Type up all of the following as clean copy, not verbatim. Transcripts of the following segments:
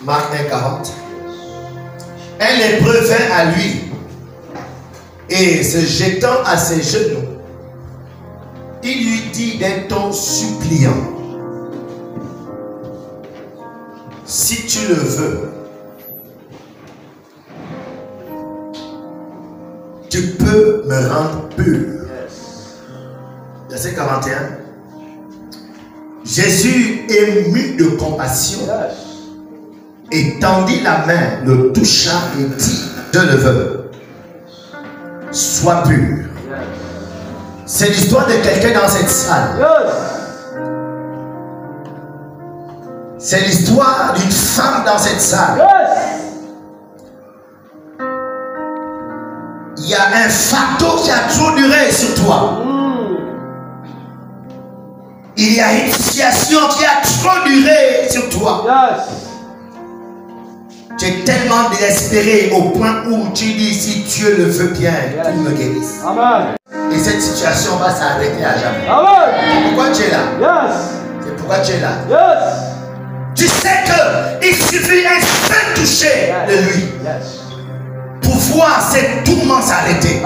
Marc 1,40. Un lépreux vint à lui et se jetant à ses genoux, il lui dit d'un ton suppliant: si tu le veux, tu peux me rendre pur. Verset 41. Jésus, ému de compassion, étendit la main, le toucha et dit: je le veux, sois pur. C'est l'histoire de quelqu'un dans cette salle. C'est l'histoire d'une femme dans cette salle. Il y a un fardeau qui a trop duré sur toi. Il y a une situation qui a trop duré sur toi. Tu es tellement désespéré au point où tu dis: si Dieu le veut bien, qu'il me guérisse. Amen. Et cette situation va s'arrêter à jamais. Amen. C'est pourquoi tu es là. C'est pourquoi tu es là. Tu sais qu'il suffit un seul toucher de lui pour voir ces tourments s'arrêter.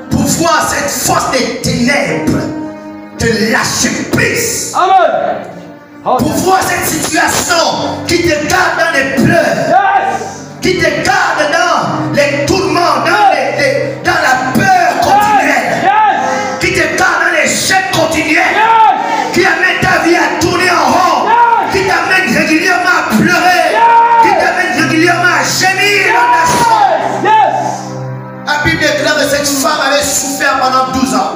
Pour voir cette force des ténèbres te lâcher prise. Pour voir cette situation qui te garde dans les pleurs, qui te garde dans les tourments, dans la peur continuelle, qui te garde dans l'échec continuel, qui amène ta vie à tourner en rond, qui t'amène régulièrement à pleurer, qui t'amène régulièrement à gémir dans ta chambre. La Bible déclare que cette femme avait souffert pendant 12 ans.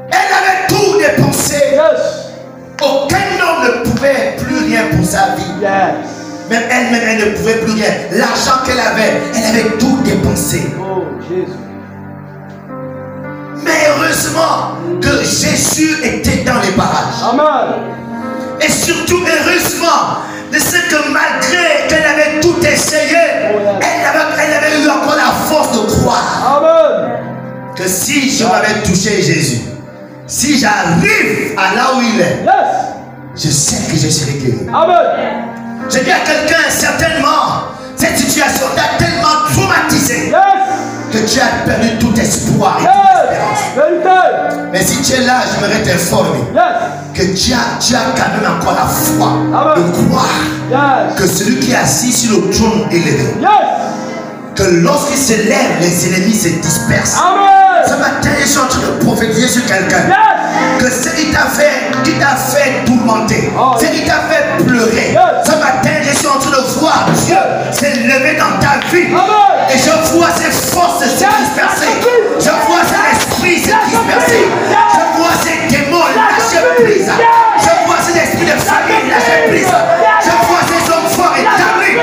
Elle avait tout dépensé. Aucun homme ne pouvait plus rien pour sa vie. Même elle-même, elle ne pouvait plus rien. L'argent qu'elle avait tout dépensé. Mais heureusement que Jésus était dans les parages. Amen. Et surtout heureusement de ce que malgré qu'elle avait tout essayé, elle avait eu encore la force de croire. Amen. Que si je m'avais touché Jésus, si j'arrive à là où il est, je sais que je serai guéri. Amen. Je dis à quelqu'un, certainement, cette situation t'a tellement traumatisé que tu as perdu tout espoir et toute espérance. Mais si tu es là, j'aimerais t'informer que tu as quand même encore la foi de croire que celui qui est assis sur le trône élevé, que lorsqu'il se lève, les ennemis se dispersent. Ce matin, je suis en train de prophétiser sur quelqu'un que ce qui t'a fait tourmenter, ce qui t'a fait pleurer, ce matin, je suis en train de voir Dieu s'est levé dans ta vie. Et je vois ses forces se disperser. Je vois ses esprits se disperser. Je vois ses démons lâcher prise. Je vois ses esprits de famille lâcher prise. Je vois ses hommes forts établis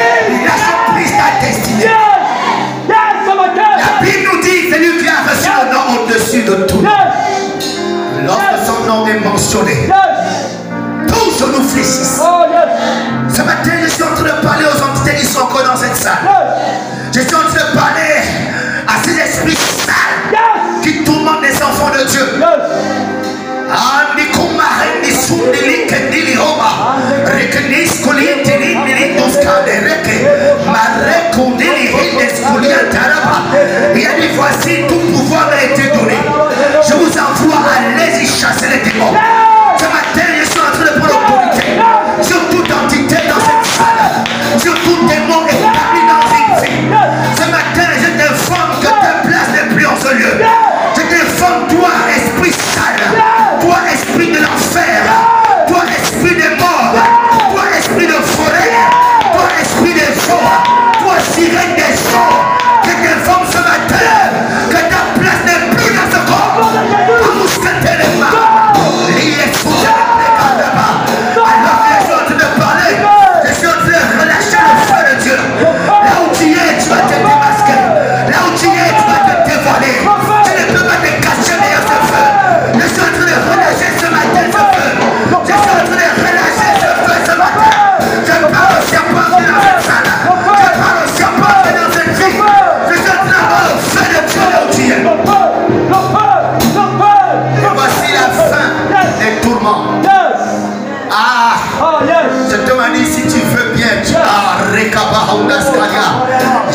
lâcher prise ta destinée. La Bible nous dit: celui qui a reçu le nom au-dessus de tout. Lorsque son nom est mentionné, tous genoux fléchissent. Ce matin, je suis en train de parler aux entités qui sont encore dans cette salle. Je suis en train de parler à ces esprits sales qui tourmentent les enfants de Dieu. Il a dit: voici, tout pouvoir m'a été donné. Je vous envoie, allez-y chasser les démons. Ce matin,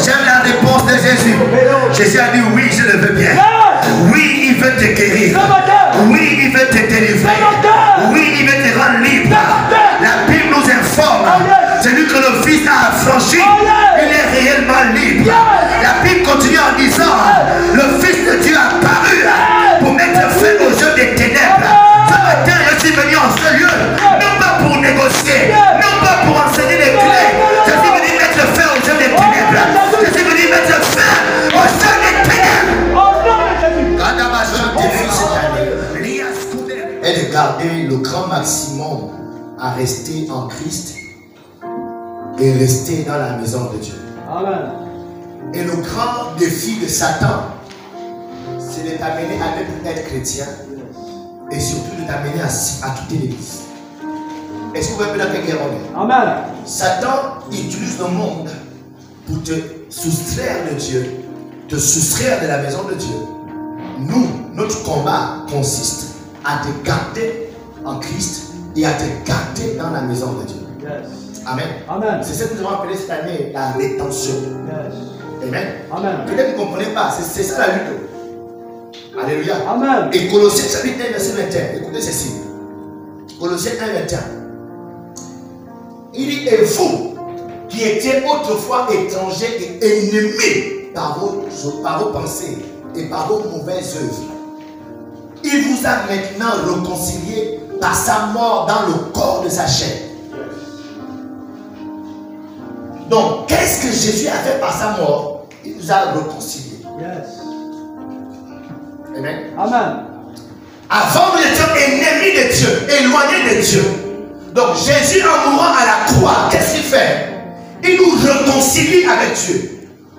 J'aime la réponse de Jésus. Jésus a dit oui, je le veux bien. Oui, il veut te guérir. Oui, il veut te délivrer. Oui, il veut te rendre libre. La Bible nous informe. Celui que le Fils a affranchi, il est réellement libre. La Bible continue en disant, le Fils de Dieu a paru pour mettre fin au jeu des ténèbres. Ce matin, je suis venu en ce lieu, non pas pour négocier, non pas pour enseigner les clés. Je suis venu mettre fin au jeu des ténèbres. Je suis venu mettre fin au jeu des ténèbres. Et de garder le grand maximum à rester en Christ et rester dans la maison de Dieu. Amen. Et le grand défi de Satan, c'est de t'amener à ne plus être chrétien et surtout de t'amener à quitter l'église. Est-ce que vous voyez dans quelle guerre on est? Amen. Satan utilise le monde pour te soustraire de Dieu, te soustraire de la maison de Dieu. Nous, notre combat consiste à te garder en Christ et à te garder dans la maison de Dieu. Yes. Amen. Amen. C'est ce que nous avons appelé cette année la rétention. Yes. Amen. Amen. Peut-être que vous ne comprenez pas, c'est ça la lutte. Alléluia. Amen. Et Colossiens chapitre 1 verset 21. Écoutez ceci. Colossiens 1 21. Il dit, et vous qui étiez autrefois étrangers et ennemis par vos pensées et par vos mauvaises œuvres, il vous a maintenant réconciliés par sa mort dans le corps de sa chair. Donc, qu'est-ce que Jésus a fait par sa mort? Il nous a réconciliés. Yes. Amen. Amen. Avant, nous étions ennemis de Dieu, éloignés de Dieu. Donc, Jésus, en mourant à la croix, qu'est-ce qu'il fait? Il nous réconcilie avec Dieu.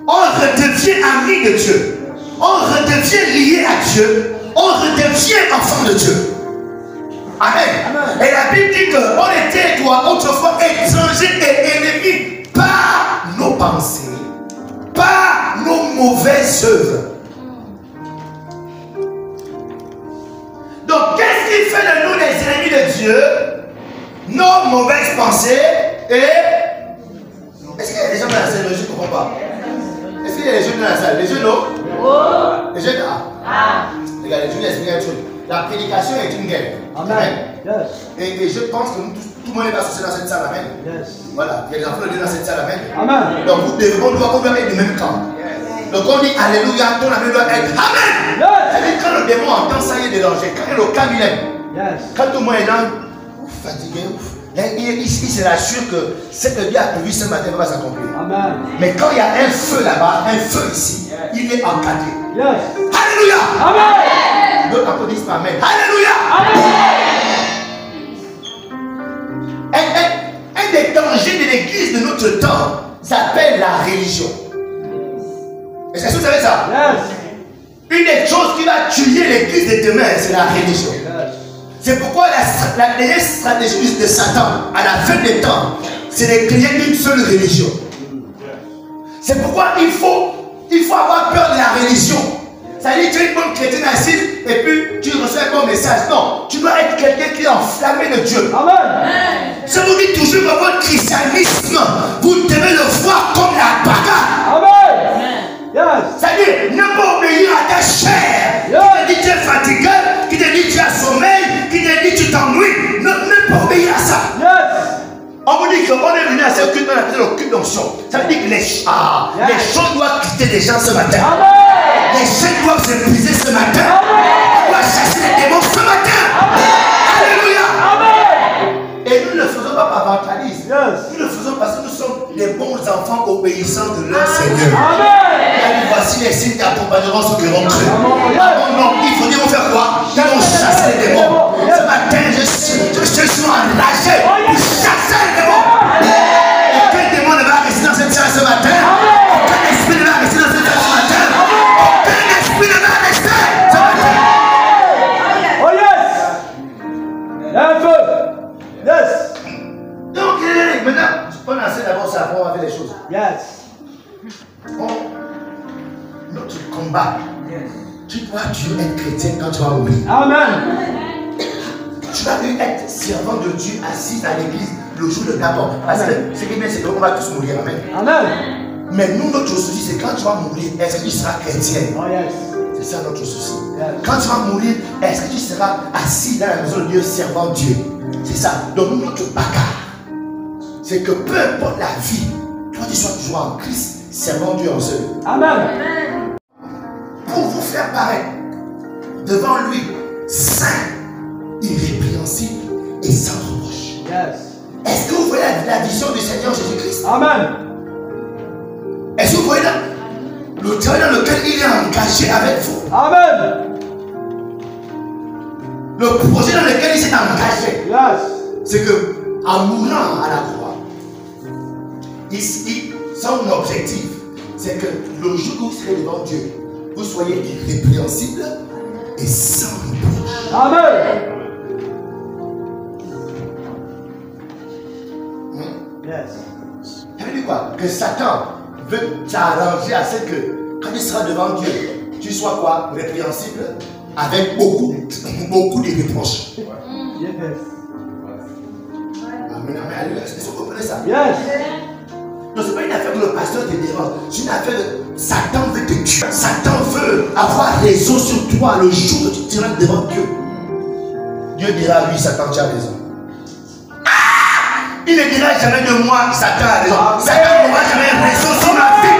On redevient amis de Dieu. On redevient lié à Dieu. On redevient enfant de Dieu. Amen. Amen. Et la Bible dit qu'on était autrefois étrangers et ennemis par nos pensées, par nos mauvaises œuvres. Donc, qu'est-ce qui fait de nous les ennemis de Dieu? Nos mauvaises pensées et... Est-ce qu'il y a des gens dans la salle? Je ne comprends pas. Est-ce qu'il y a des jeunes dans la salle? Les jeunes, non? Les jeunes, Regardez, je vais expliquer un truc. La prédication est une guerre. Amen. Yes. Et je pense que tout le monde est associé dans cette salle. Amen. Yes. Voilà, il y a des enfants de Dieu dans cette salle. Amen. Amen. Donc, on doit être du même camp. Donc, on dit Alléluia, ton ami doit être Amen. Yes. Quand le démon entend ça, il est délangé. Quand le calme, il aime. Yes. Quand tout le monde est là, fatigué, il se rassure que ce que Dieu a prévu ce matin va s'accomplir. Amen. Mais quand il y a un feu là-bas, un feu ici, il est encadré. Yes. Alléluia. Amen. D'autres applaudissent Amen. Alléluia. Amen. Un des dangers de l'église de notre temps s'appelle la religion. Est-ce que vous savez ça? Yes. Une des choses qui va tuer l'église de demain, c'est la religion. Yes. C'est pourquoi la dernière stratégie de Satan, à la fin des temps, c'est de créer une seule religion. C'est pourquoi il faut avoir peur de la religion. C'est-à-dire que tu es une bonne chrétienne assise et puis tu reçois un bon message. Non, tu dois être quelqu'un qui est enflammé de Dieu. Amen. Je vous dis toujours que votre christianisme, vous devez le voir comme la bagarre. Amen. Yes. C'est-à-dire, ne pas obéir à ta chair. Yes. Qui te dit tu es fatigué, qui te dit tu as sommeil, qui te dit tu t'ennuies. Ne pas obéir à ça. Yes. On vous dit qu'on est venu à ce culte, on appelle le culte d'onction. Ça veut dire que les choses doivent quitter les gens ce matin. Amen. Les chaînes doivent se briser ce matin. On doit chasser les démons ce matin. Alléluia. Amen. Et nous ne le faisons pas par mentalisme. Yes. Nous le faisons parce que nous sommes les bons enfants obéissants de leur Seigneur. Amen. Voici les signes qui accompagneront ceux qui auront cru. Amen. Non, il faut dire, on faire quoi? Ils vont chasser les démons. Ce matin, je suis enragé pour chasser les démons. Aucun démon ne va rester dans cette salle ce matin. Aucun esprit ne va rester dans cette salle ce matin. Aucun esprit ne va rester ce matin. Oh yes. Un feu. Yes. Donc, maintenant, on essaie d'abord savoir avec les choses. Yes. Notre combat. Tu dois être chrétien quand tu vas mourir. Amen. Tu vas être servant de Dieu assis à l'église le jour de ta mort. Parce que ce qui est bien, c'est qu'on va tous mourir. Amen. Amen. Mais nous, notre souci, c'est quand tu vas mourir, est-ce que tu seras chrétien? Oh yes. C'est ça notre souci. Yes. Quand tu vas mourir, est-ce que tu seras assis dans la maison de Dieu servant Dieu? C'est ça. Donc nous, notre bagarre, c'est que peu importe la vie, toi tu sois toujours en Christ, servant Dieu en seul. Amen. Pour vous faire paraître devant lui, saint, irrépréhensible et sans reproche. Yes. Est-ce que vous voyez la vision du Seigneur Jésus-Christ? Amen. Est-ce que vous voyez le travail dans lequel il est engagé avec vous? Amen. Le projet dans lequel il s'est engagé. Yes. C'est que, en mourant à la croix, son objectif, c'est que le jour où vous serez devant Dieu, vous soyez irrépréhensible et sans reproche. Amen. Yes. Ça veut dire quoi? Que Satan veut t'arranger à ce que, quand il sera devant Dieu, tu sois quoi? Répréhensible, avec beaucoup de reproches. Yes. Amen, amen. Est-ce que vous comprenez ça? Yes. Non, ce n'est pas une affaire que le pasteur te dérange. C'est une affaire de Satan veut te tuer. Satan veut avoir raison sur toi le jour où tu te rends devant Dieu. Dieu dira à lui, Satan, tu as raison. Il ne dira jamais de moi, Satan a raison. Satan n'aura jamais raison sur ma vie.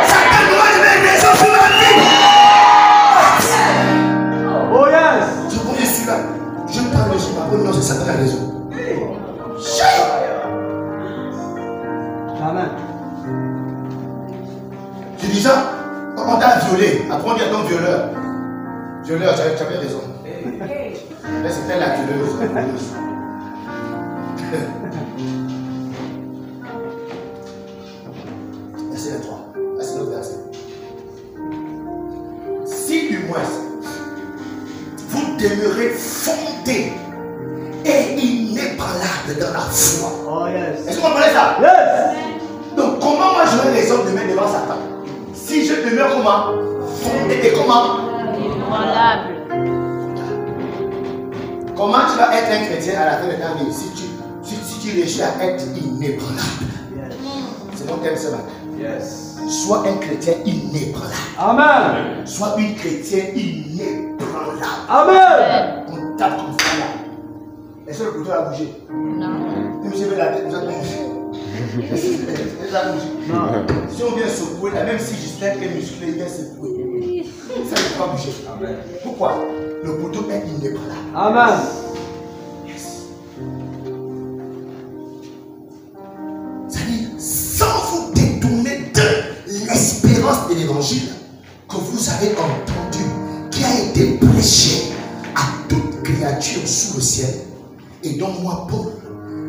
Satan n'aura jamais raison sur ma vie. Oh yes. Je connais celui-là. Je parle de ce papa, non, c'est Satan qui a raison. Amen. Tu dis ça, on t'a violé. Après on dit à ton violeur. Violeur, tu avais raison. Mais c'était la violeuse. Verset 23. Là, c'est notre verset. Si du moins vous demeurez fondés et inébranlables dans la foi. Oh yes. Est-ce que vous comprenez ça? Yes. Donc comment moi j'aurais raison de mettre devant Satan? Si je demeure comment? Fondé et comment? Inébranlable. Comment tu vas être un chrétien à la fin de ta vie si tu réussis à être inébranlable? Yes. C'est mon thème ce matin. Yes. Sois un chrétien inébranlable. Amen. Sois une chrétienne inébranlable. Amen. On tape comme ça là. Est-ce que le couteau a bougé? Non. Même si la tête, vous a bougé. Non. Si on vient secouer là, même si Justin est musclé, il vient secouer. Ça ne peut pas bouger. Amen. Pourquoi? Le couteau est inébranlable. Amen. C'est-à-dire, sans vous détourner de l'espérance de l'évangile que vous avez entendu, qui a été prêché à toute créature sous le ciel, et dont moi, Paul,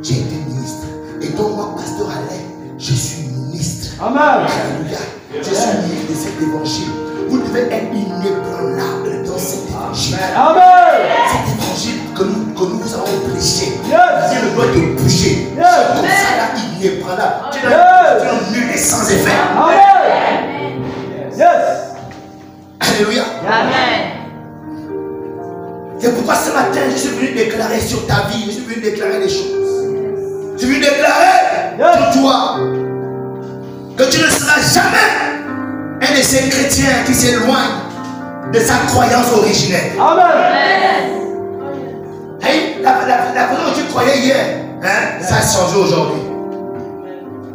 j'ai été ministre, et dont moi, pasteur Alain, je suis ministre. Amen. Alléluia. Je suis ministre de cet évangile. Vous devez être inébranlable dans cet évangile. Amen. Cet évangile que nous vous avons prêché. Yes. Dieu ne doit te bouger. Yes. Comme ça là, il n'est pas là. Tu Yes. es nul et sans effet. Amen. Yes. Alléluia. Amen. C'est pourquoi ce matin, je suis venu déclarer sur ta vie. Je suis venu déclarer des choses. Je suis venu déclarer sur toi que tu ne seras jamais un de ces chrétiens qui s'éloignent de sa croyance originelle. Amen. Hey, la façon dont tu croyais hier, hein, ça a changé aujourd'hui.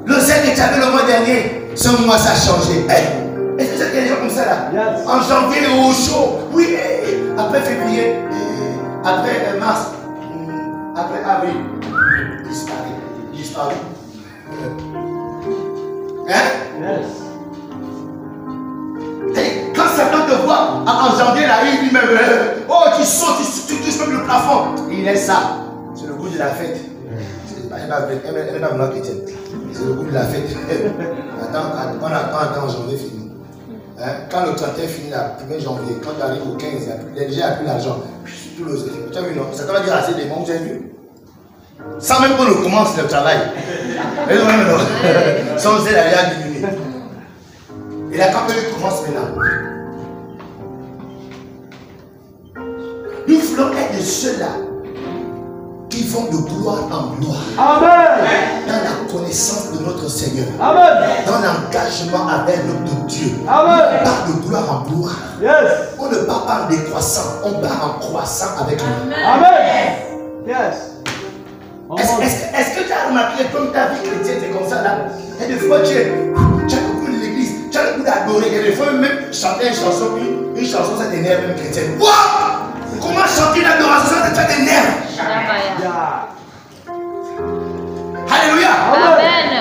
Le zèle que tu avais le mois dernier, ce mois ça a changé. Hey, est-ce que c'est des gens comme ça là? Yes. En janvier, au chaud. Oui, après février, après mars, après avril, disparu. Hein? Yes. Hey, quand Satan te voit en janvier, là, il dit même, oh, tu sautes, tu touches même le plafond. Il est ça. C'est le goût de la fête. Elle n'est pas vraiment chrétienne. C'est le goût de la fête. Attends, on attend en janvier fini. Hein? Quand le 31 finit, le 1er janvier, quand tu arrives au 15, les gens n'ont plus l'argent. Tu as vu, non? Satan va dire assez des mots, vous avez vu? Sans même qu'on ne commence le travail. Mais non, non, non. Son zèle a diminué. Et la campagne commence maintenant. Nous voulons être de ceux-là qui vont de gloire en gloire. Amen. Dans la connaissance de notre Seigneur. Amen. Dans l'engagement avec notre Dieu. Amen. On parle de gloire en gloire. Yes. On ne parle pas en décroissant, on parle en croissant avec lui. Amen. Yes. Est-ce que tu as remarqué comme ta vie chrétienne c'est comme ça là? Et des fois tu as le goût de l'église, tu as le goût d'adorer, et des fois même chanter une chanson ça t'énerve même chrétienne. Wow! Comment chanter l'adoration ça t'énerve? Alléluia! Amen.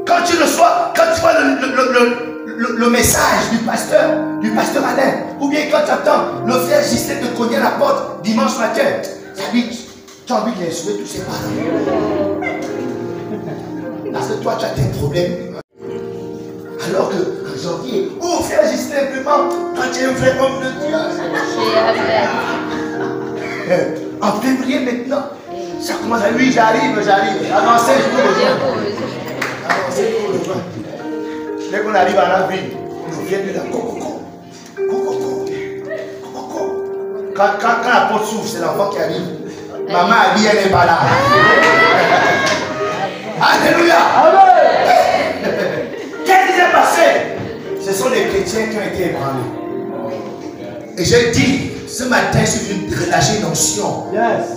Quand tu vois le message du pasteur Alain, ou bien quand tu attends le frère Gisèle te cogner à la porte dimanche matin, ça dit, tu as envie de l'insulter tous ces parents. Parce que toi tu as des problèmes. Alors que en janvier, oh frère Gisèle, vraiment, quand tu es un vrai homme de Dieu. En février maintenant, ça commence à lui, j'arrive. Avancez pour le vin. Dès qu'on arrive à la ville, on nous vient de la coco. Quand la porte s'ouvre, c'est l'enfant qui arrive. Maman a dit, elle n'est pas là. Alléluia. Qu'est-ce qui s'est passé? Ce sont les chrétiens qui ont été ébranlés. Et j'ai dit, ce matin, je viens de relâcher une onction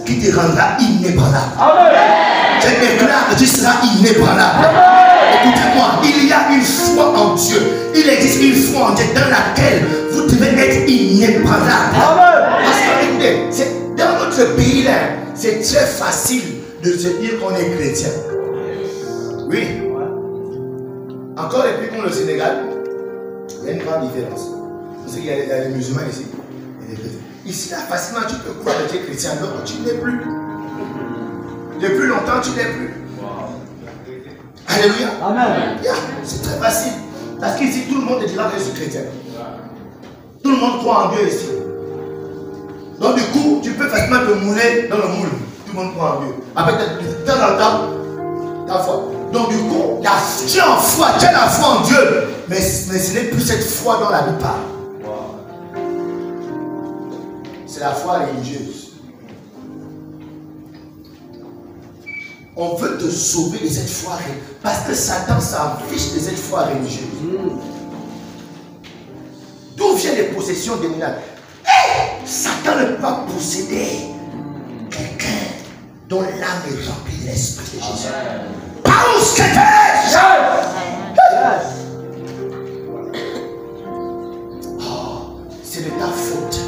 qui te rendra inébranlable. Je déclare que tu seras inébranlable. Écoutez-moi, il y a une foi en Dieu. Il existe une foi en Dieu dans laquelle vous devez être inébranlable. Parce que écoutez, dans notre pays là, c'est très facile de se dire qu'on est chrétien. Oui. Encore et plus comme le Sénégal, il y a une grande différence. Vous savez qu'il y a les musulmans ici. Ici, là, facilement, tu peux croire que tu es chrétien, donc tu ne l'es plus. Depuis longtemps, tu ne l'es plus. Alléluia. Amen. Yeah, c'est très facile. Parce qu'ici, tout le monde te dira que je suis chrétien. Tout le monde croit en Dieu ici. Donc, du coup, tu peux facilement te mouler dans le moule. Tout le monde croit en Dieu. Avec de temps en temps, ta foi. Donc, du coup, tu as en foi, tu as la foi en Dieu. Mais ce n'est plus cette foi dont la Bible parle. C'est la foi religieuse. On veut te sauver de cette foi parce que Satan s'en fiche de cette foi religieuse. D'où viennent les possessions démoniaques? Satan ne peut pas posséder quelqu'un dont l'âme est remplie de l'Esprit de Jésus. Parce que c'est de ta faute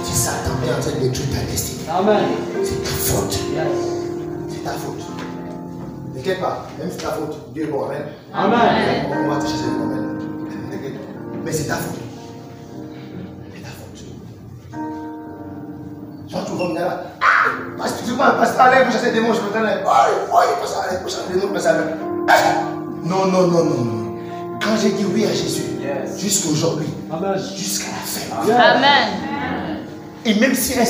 si Satan est en train de détruire ta destinée. Amen. C'est ta faute. C'est ta faute. Ne t'inquiète pas, même si c'est ta faute, Dieu est bon. Amen. Amen. On va te chercher le domaine. Mais c'est ta faute. C'est ta faute. Quand tu vas venir là, pasteur Alain, vous chassez des démons, je me donne. Oh, pasteur Alain, vous chassez des démons, pasteur Alain. Non. Quand j'ai dit oui à Jésus, jusqu'à aujourd'hui, jusqu'à la fin. Amen. Et même si un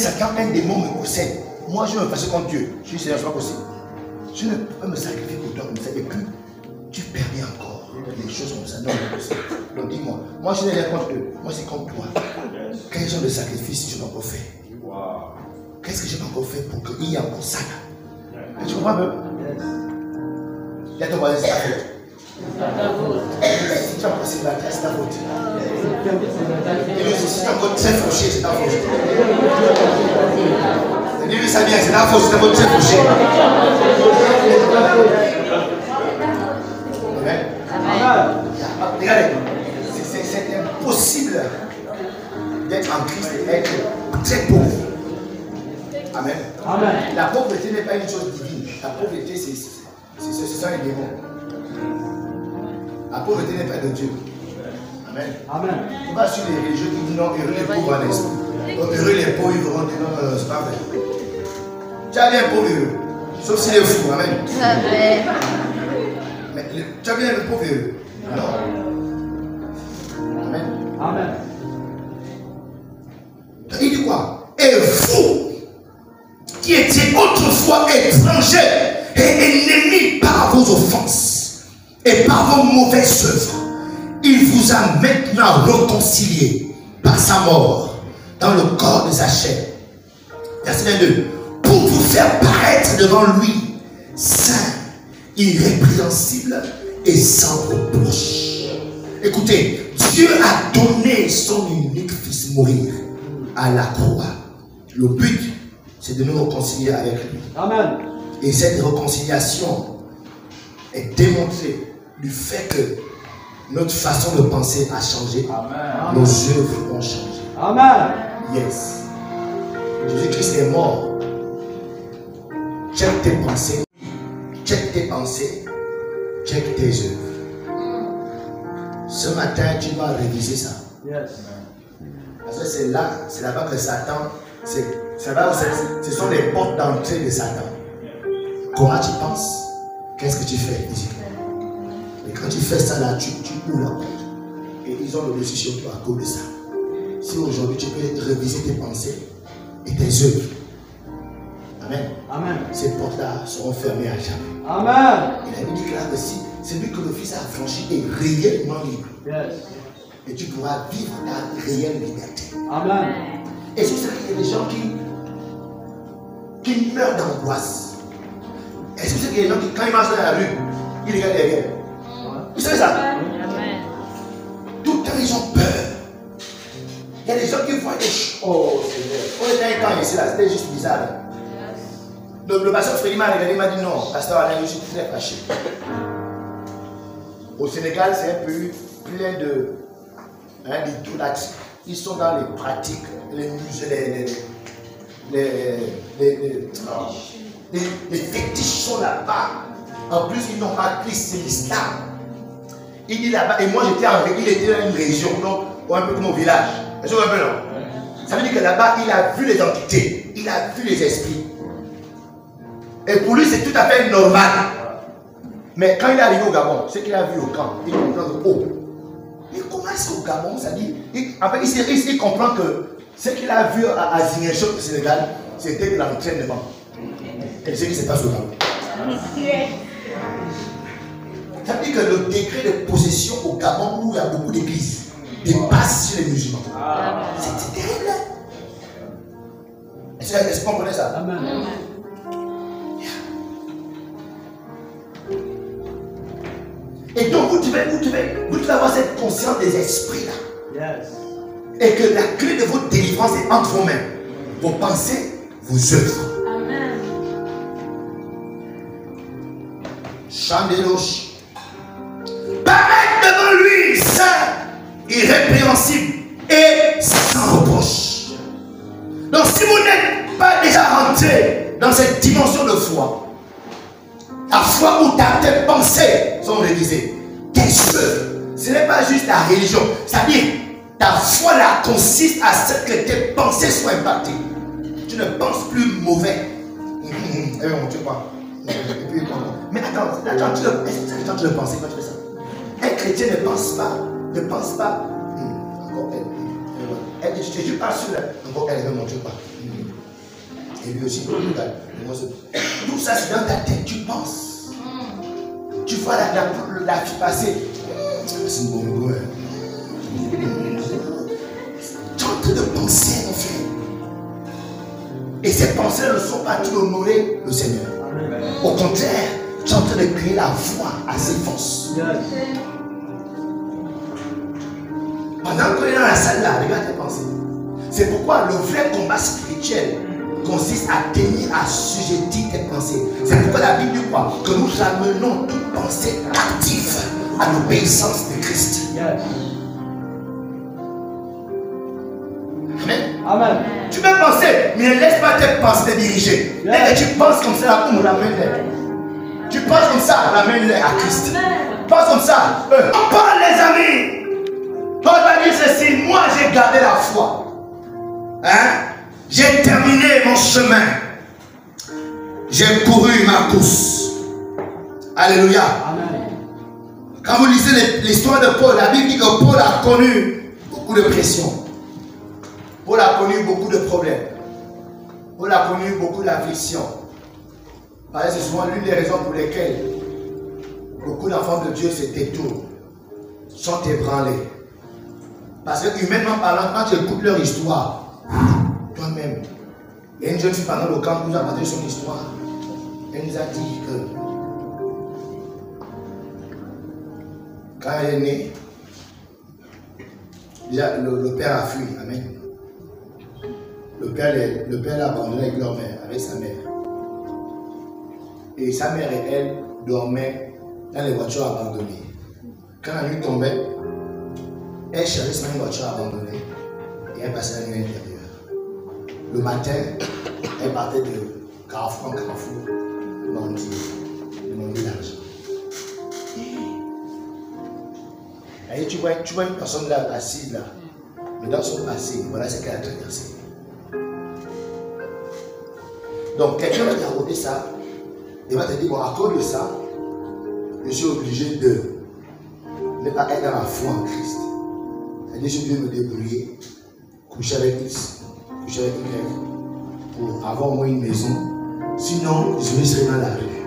démon me possède, moi je me fâche contre Dieu. Je suis Seigneur, c'est pas possible. Je ne peux pas me sacrifier pour toi comme ça. Et puis, tu permets encore des choses comme ça. Non, c'est possible. Donc dis-moi, moi je n'ai rien contre eux. Moi c'est contre toi. Quel genre de sacrifice je n'ai encore fait? Qu'est-ce que j'ai pas encore fait pour qu'il y ait encore ça là? Tu comprends un peu? Il y a ton voisin, c'est ta faute. Si tu as passé la classe, c'est ta faute. Et si tu as encore très fauché, c'est ta faute. Dis-lui ça bien, c'est ta faute, c'est ta faute très fauché. Amen. Regardez, c'est impossible d'être en Christ et d'être très pauvre. Amen. La pauvreté n'est pas une chose divine. La pauvreté, ce sont les démons. La pauvreté n'est pas de Dieu. Amen. On va sur les religieux qui disent non, heureux les pauvres en esprit. Donc heureux les pauvres, ils vont dire non, c'est pas vrai. Tu as bien pauvre heureux. Sauf s'il est fou. Amen. Mais tu as bien le pauvre heureux. Non. Amen. Il dit quoi? Et vous, qui étiez autrefois étrangers et ennemis par vos offenses et par vos mauvaises œuvres, il vous a maintenant réconciliés par sa mort dans le corps de sa chair, Verset 22. Pour vous faire paraître devant lui, saint, irrépréhensible et sans reproche. Écoutez, Dieu a donné son unique fils mourir à la croix. Le but, c'est de nous réconcilier avec lui. Amen. Et cette réconciliation est démontrée du fait que notre façon de penser a changé. Amen. Nos œuvres ont changé. Amen. Yes. Jésus-Christ est mort. Check tes pensées. Check tes pensées. Check tes œuvres. Ce matin, tu vas réviser ça. Yes. Parce que c'est là-bas que Satan, ce sont les portes d'entrée de Satan. Comment tu penses? Qu'est-ce que tu fais ici? Et quand tu fais ça là, tu ouvres la porte. Et ils ont le dessus sur toi à cause de ça. Si aujourd'hui tu peux réviser tes pensées et tes œuvres. Amen. Amen. Ces portes-là seront fermées à jamais. Amen. Il a dit que là aussi, celui que le Fils a franchi est réellement libre. Yes. Et tu pourras vivre ta réelle liberté. Amen. Et c'est ça qu'il y a des gens qui meurent d'angoisse. Est-ce que c'est qu'il y a des gens qui, quand ils marchent dans la rue, ils regardent derrière? Vous savez ça? Amen. Tout le temps, ils ont peur. Il y a des gens qui voient des choses. Oh, Seigneur. On était un temps ici, là, c'était juste bizarre. Là. Le pasteur Frédéric m'a regardé, il m'a dit non, pasteur Alain, je suis très fâché. Au Sénégal, c'est un pays plein d'idolâtres. Ils sont dans les pratiques, les musées, les fétiches sont là-bas. En plus, ils n'ont pas Christ, c'est l'islam. Il dit là-bas, et moi il était dans une région, donc un peu comme au village. Un peu non. Ça veut dire que là-bas, il a vu les entités, il a vu les esprits. Et pour lui, c'est tout à fait normal. Mais quand il est arrivé au Gabon, ce qu'il a vu au camp, il comprend que, oh, mais comment est-ce qu'au Gabon, ça dit, en fait, il comprend que ce qu'il a vu à Ziguinchor au Sénégal, c'était de l'entraînement. Et ce qui se passe au Gabon. Ça veut dire que le degré de possession au Gabon, où il y a beaucoup d'églises, dépasse sur les musulmans. C'est terrible. Est-ce que vous comprenez ça? Amen. Et donc vous devez avoir cette conscience des esprits là. Yes. Et que la clé de votre délivrance est entre vos mains. Vos pensées, vos œuvres. Amen. Chant des louches. Paraître devant lui, saint, irrépréhensible et sans reproche. Donc si vous n'êtes pas déjà rentré dans cette dimension de foi, la foi où tes pensées sont réalisées, tes œuvres, ce n'est pas juste la religion. C'est-à-dire, ta foi là consiste à ce que tes pensées soient impactées. Tu ne penses plus mauvais. Eh mon Dieu, quoi. Mais attends, tu le pensais quand tu fais ça. Un chrétien ne pense pas. Encore elle. Je parle sur elle. Encore elle, mon Dieu, quoi. Et lui aussi, tout ça c'est dans ta tête, tu penses. Tu vois la fille passer. C'est une bonne goût. Tu es en train de penser, mon frère. Et ces pensées ne sont pas tout honorer le Seigneur. Au contraire, tu es en train de créer la foi à ses forces. Pendant qu'on est dans la salle là, regarde tes pensées. C'est pourquoi le vrai combat spirituel consiste à tenir, à assujettir tes pensées. C'est pourquoi la Bible dit quoi? Que nous ramenons toute pensée active à l'obéissance de Christ. Yes. Amen. Amen. Tu peux penser, mais ne laisse pas tes pensées te diriger. Dès que tu penses comme ça, ramène-les. Tu penses comme ça, ramène-les à Christ. Pense comme ça. Parle les amis. Paul va dire ceci, moi j'ai gardé la foi. Hein? J'ai terminé mon chemin. J'ai couru ma course. Alléluia. Amen. Quand vous lisez l'histoire de Paul, la Bible dit que Paul a connu beaucoup de pression. Paul a connu beaucoup de problèmes. Paul a connu beaucoup d'affliction. Parce que c'est souvent l'une des raisons pour lesquelles beaucoup d'enfants de Dieu se détournent, sont ébranlés. Parce que humainement parlant, quand tu écoutes leur histoire, toi-même, Il y a une jeune fille pendant le camp qui nous a partagé son histoire. Elle nous a dit que quand elle est née, déjà, le père a fui. Amen. Le père l'a abandonné avec leur mère, avec sa mère. Et sa mère et elle dormaient dans les voitures abandonnées. Quand la nuit tombait, elle cherchait une voiture abandonnée et elle passait la nuit à l'intérieur. Le matin, elle partait de carrefour en carrefour, demander l'argent. Et tu vois une personne là, assise là, mais dans son passé, voilà ce qu'elle a traversé. Donc quelqu'un va te raconter ça, et va te dire, bon, à cause de ça, je suis obligé de ne pas être dans la foi en Christ. C'est-à-dire, je suis obligé de me débrouiller, coucher avec X, coucher avec Y, pour avoir au moins une maison. Sinon, je vais serai dans la rue.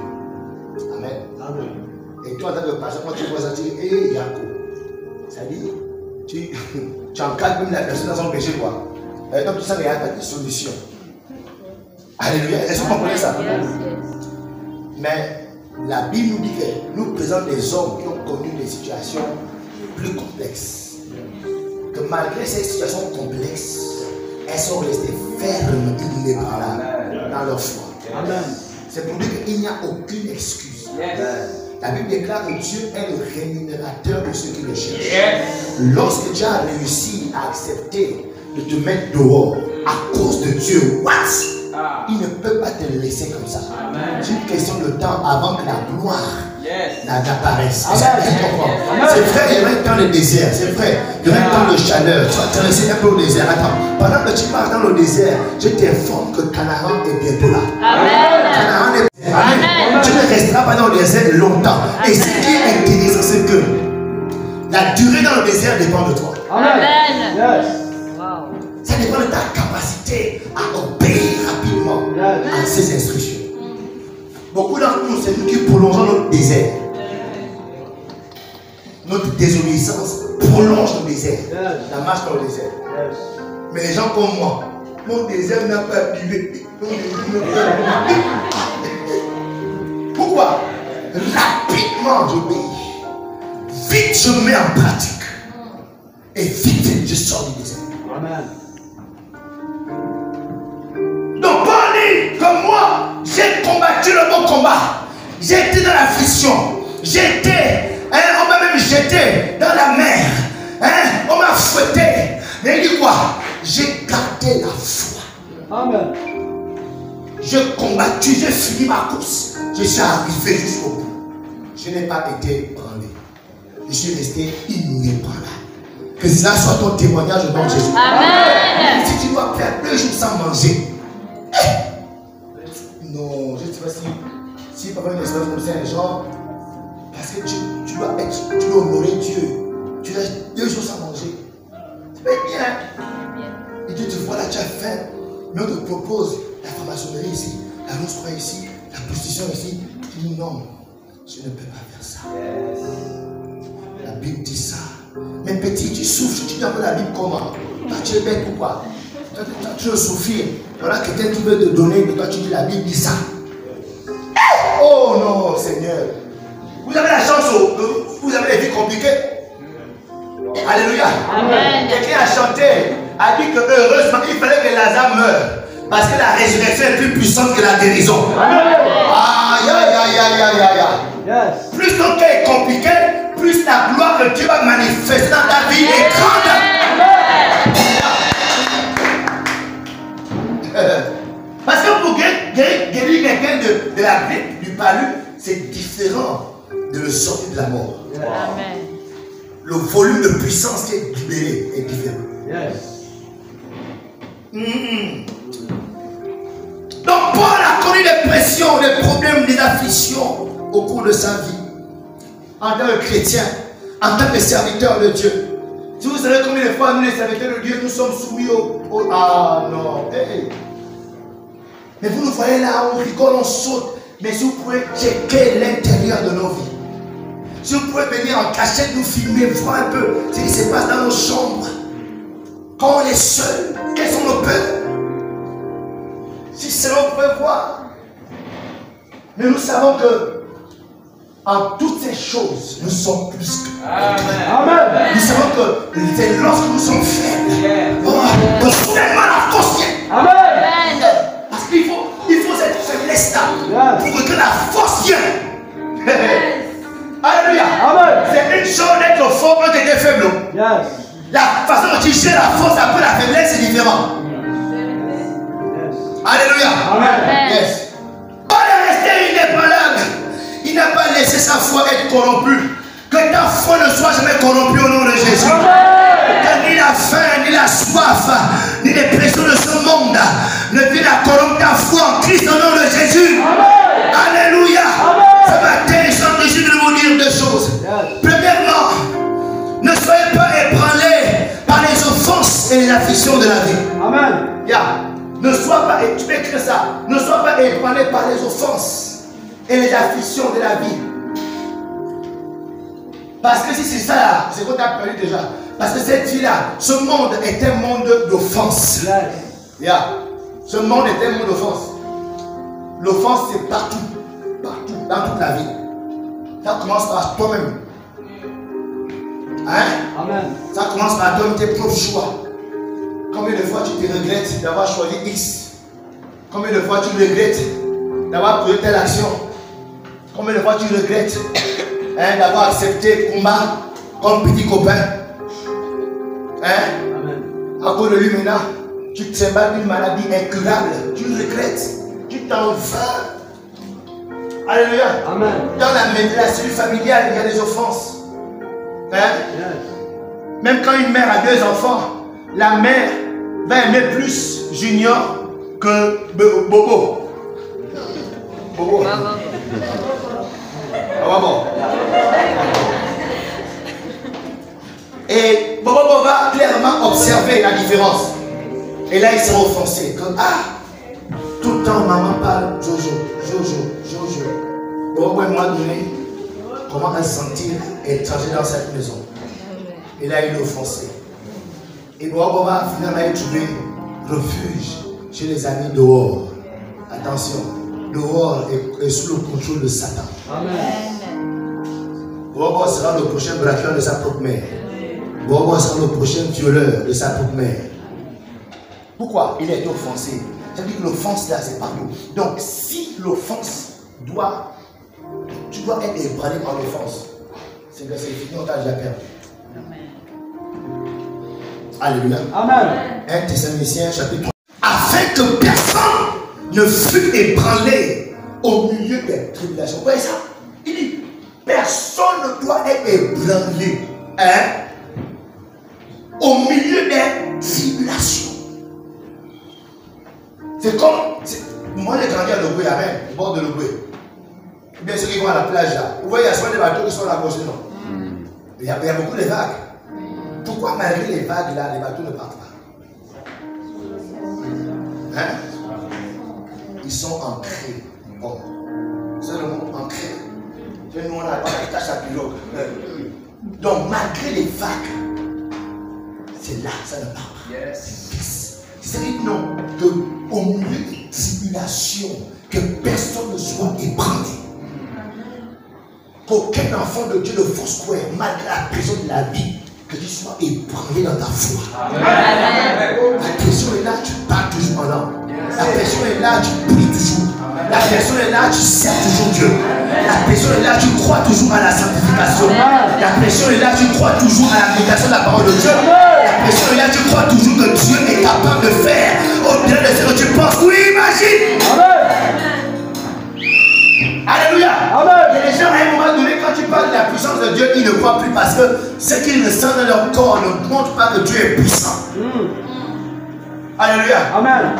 Amen. Amen. Et toi, en tant que pasteur, quand tu vois ça, tu dis, hé, Yako. C'est-à-dire, tu encadres même la personne dans son péché, quoi. Et donc, tu sens qu'il n'y a pas de solution. Alléluia. Est-ce que vous comprenez ça? Mais la Bible nous dit que nous présente des hommes qui ont connu des situations plus complexes. Que malgré ces situations complexes, elles sont restées fermes, inébranlables dans leur foi. C'est pour dire qu'il n'y a aucune excuse. La Bible déclare que Dieu est le rémunérateur de ceux qui le cherchent. Lorsque tu as réussi à accepter de te mettre dehors à cause de Dieu, il ne peut pas te laisser comme ça. C'est une question de temps avant que la gloire n'apparaisse. C'est vrai, il y a un temps de désert. C'est vrai, il y a un temps de chaleur. Tu vas te laisser un peu au désert. Attends, pendant que tu pars dans le désert, je t'informe que Canaan est bientôt là. Canaan est bientôt là. Tu ne resteras pas dans le désert longtemps. Et ce qui est intéressant, c'est que la durée dans le désert dépend de toi. Amen. Ça dépend de ta capacité à obéir rapidement à ces instructions. Beaucoup d'entre nous, c'est nous qui prolongeons notre désert. Notre désobéissance prolonge le désert. La marche dans le désert. Mais les gens comme moi, mon désert n'a pas duré. Pourquoi? Rapidement j'obéis. Vite je mets en pratique. Et vite je sors du désert. Amen. Donc Paul dit, comme moi, j'ai combattu le bon combat. J'étais dans l'affliction. J'étais, on m'a même jeté dans la mer. On m'a fouetté. Mais il dit quoi? J'ai gardé la foi. Amen. J'ai combattu, j'ai fini ma course. Je suis arrivé jusqu'au bout. Je n'ai pas été branlé. Je suis resté inébranlable. Que cela soit ton témoignage au nom de Jésus. Amen. Si tu dois faire 2 jours sans manger. Non, je ne sais pas si papa une expérience comme ça, genre, parce que tu dois honorer Dieu. Tu restes 2 jours sans manger. C'est pas bien. Et Dieu te voit là, tu as faim. Mais on te propose la franc-maçonnerie ici, la rose-croix ici, la prostitution ici. Tu dis non, je ne peux pas faire ça. La Bible dit ça. Mais petit, tu souffres, tu dis un peu la Bible comment? Toi, tu es bête ou quoi? Toi, tu veux souffrir. Voilà quelqu'un qui veut te donner, mais toi, tu dis la Bible dit ça. Oh non, Seigneur. Vous avez la chance, vous avez des vies compliquées. Alléluia. Quelqu'un a chanté, a dit que heureusement, il fallait que Lazare meure. Parce que la résurrection est plus puissante que la guérison. Aïe, aïe, aïe, aïe, aïe, aïe. Plus ton cas est compliqué, plus la gloire que Dieu va manifester dans ta vie est grande. Parce que pour guérir quelqu'un de la grippe, du palu, c'est différent de le sortir de la mort. Amen. Le volume de puissance qui est libéré est différent. Donc Paul a connu des pressions, des problèmes, des afflictions au cours de sa vie. En tant que chrétien, en tant que serviteur de Dieu. Si vous savez combien de fois nous les serviteurs de Dieu, nous sommes soumis au... Ah non, hey. Mais vous nous voyez là, on rigole, on saute. Mais si vous pouvez checker l'intérieur de nos vies. Si vous pouvez venir en cachette, nous filmer, voir un peu ce qui se passe dans nos chambres. Quand on est seul, quelles sont nos peurs? Si cela on pouvait voir. Mais nous savons que en toutes ces choses, nous sommes plus que. Amen. Nous savons que c'est lorsque nous sommes faibles, que soudainement la force vient. Amen. Parce qu'il faut cette faiblesse-là pour que la force vienne. Alléluia. Amen. C'est une chose d'être fort quand tu es faible. Yes. La façon dont tu gères la force après la faiblesse, c'est différent. Alléluia. Amen. Yes. Paul est resté inébranlable. Il n'a pas laissé sa foi être corrompue. Que ta foi ne soit jamais corrompue au nom de Jésus. Que ni la faim, ni la soif, ni les pressions de ce monde ne viennent à corrompre ta foi en Christ au nom de Jésus. Alléluia. Ce matin, je suis obligé de vous dire deux choses. Premièrement, ne soyez pas ébranlés par les offenses et les afflictions de la vie. Amen. Ne sois pas, et tu peux écrire ça, ne sois pas ébranlé par les offenses et les afflictions de la vie. Parce que si c'est ça là, c'est ce qu'on t'a parlé déjà. Parce que cette vie-là, ce monde est un monde d'offense. Ce monde est un monde d'offense. L'offense c'est partout, dans toute la vie. Ça commence par toi-même. Hein? Amen. Ça commence par toi, tes propres choix. Combien de fois tu te regrettes d'avoir choisi X? Combien de fois tu regrettes d'avoir pris telle action? Combien de fois tu regrettes d'avoir accepté combat comme petit copain? Amen. À cause de lui maintenant, tu te trimbales d'une maladie incurable. Tu regrettes, tu t'en veux. Alléluia. Amen. Dans la cellule familiale, il y a des offenses. Même quand une mère a 2 enfants, la mère va aimer plus Junior que Bobo. Bobo. Bon. Et Bobo va clairement observer la différence. Et là, il sera offensé. Comme, tout le temps, maman parle Jojo. Bobo, à un moment donné, comment elle se sentir étranger dans cette maison. Et là, il est offensé. Et Bobo va finalement trouver refuge chez les amis dehors. Attention, dehors est sous le contrôle de Satan. Amen. Bobo sera le prochain braqueur de sa propre mère. Bobo sera le prochain violeur de sa propre mère. Pourquoi? Il est offensé. C'est-à-dire que l'offense là, c'est partout. Donc, si l'offense tu dois être ébranlé par l'offense, c'est fini, on t'a déjà perdu. Alléluia. Amen. 1 Thessaloniciens chapitre 3. Afin que personne ne fût ébranlé au milieu des tribulations. Vous voyez ça? Il dit, personne ne doit être ébranlé. Au milieu des tribulations. C'est comme, moi j'ai grandi à Logoué, amen, au bord de Logoué. Bien sûr qu'ils vont à la plage là. Vous voyez, il y a souvent des bateaux qui sont à la gauche, non? Il y a beaucoup de vagues. Pourquoi malgré les vagues là, les bateaux ne partent pas? Ils sont ancrés. Bon. C'est le mot ancré. Nous on a une tâche à pilote. Donc malgré les vagues, c'est là que ça ne part pas. C'est-à-dire non, qu'au milieu des tribulations, que personne ne soit ébranlé. Qu'aucun enfant de Dieu ne fasse croire, malgré la pression de la vie, que tu sois ébranlé dans ta foi. La pression est là, tu parles toujours en langue. La pression est là, tu pries toujours. La pression est là, tu sers toujours Dieu. La pression est là, tu crois toujours à la sanctification. La pression est là, tu crois toujours à l'application de la parole de Dieu. La pression est là, tu crois toujours que Dieu est capable de faire au-delà de ce que tu penses. Oui, imagine. Alléluia. Amen. Et les gens, à un moment donné, quand tu parles de la puissance de Dieu, ils ne croient plus parce que ce qu'ils ressentent dans leur corps ne montre pas que Dieu est puissant. Alléluia. Amen.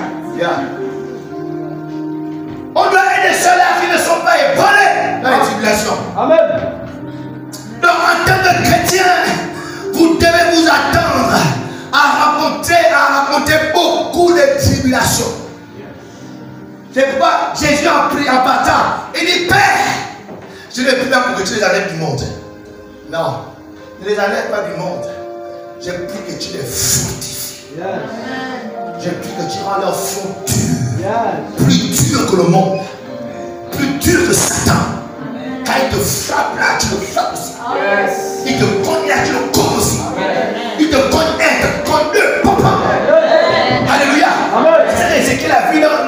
On doit aider ceux-là qui ne sont pas ébranlés dans les tribulations. Amen. Donc, en tant que chrétien, vous devez vous attendre à rencontrer beaucoup de tribulations. C'est pourquoi Jésus a pris en partant. Il dit, Père, je ne prie pas pour que tu les enlèves du monde. Non, ne les enlève pas du monde. Je prie que tu les fortifies. Je prie que tu rends leur front dur. Plus dur que le monde. Plus dur que Satan. Quand il te frappe là, tu le frappes aussi. Il te cogne là, tu le cognes aussi. Il te cogne un, te cogne deux. Papa. Alléluia. C'est ça qu'Ézéchiel a vu dans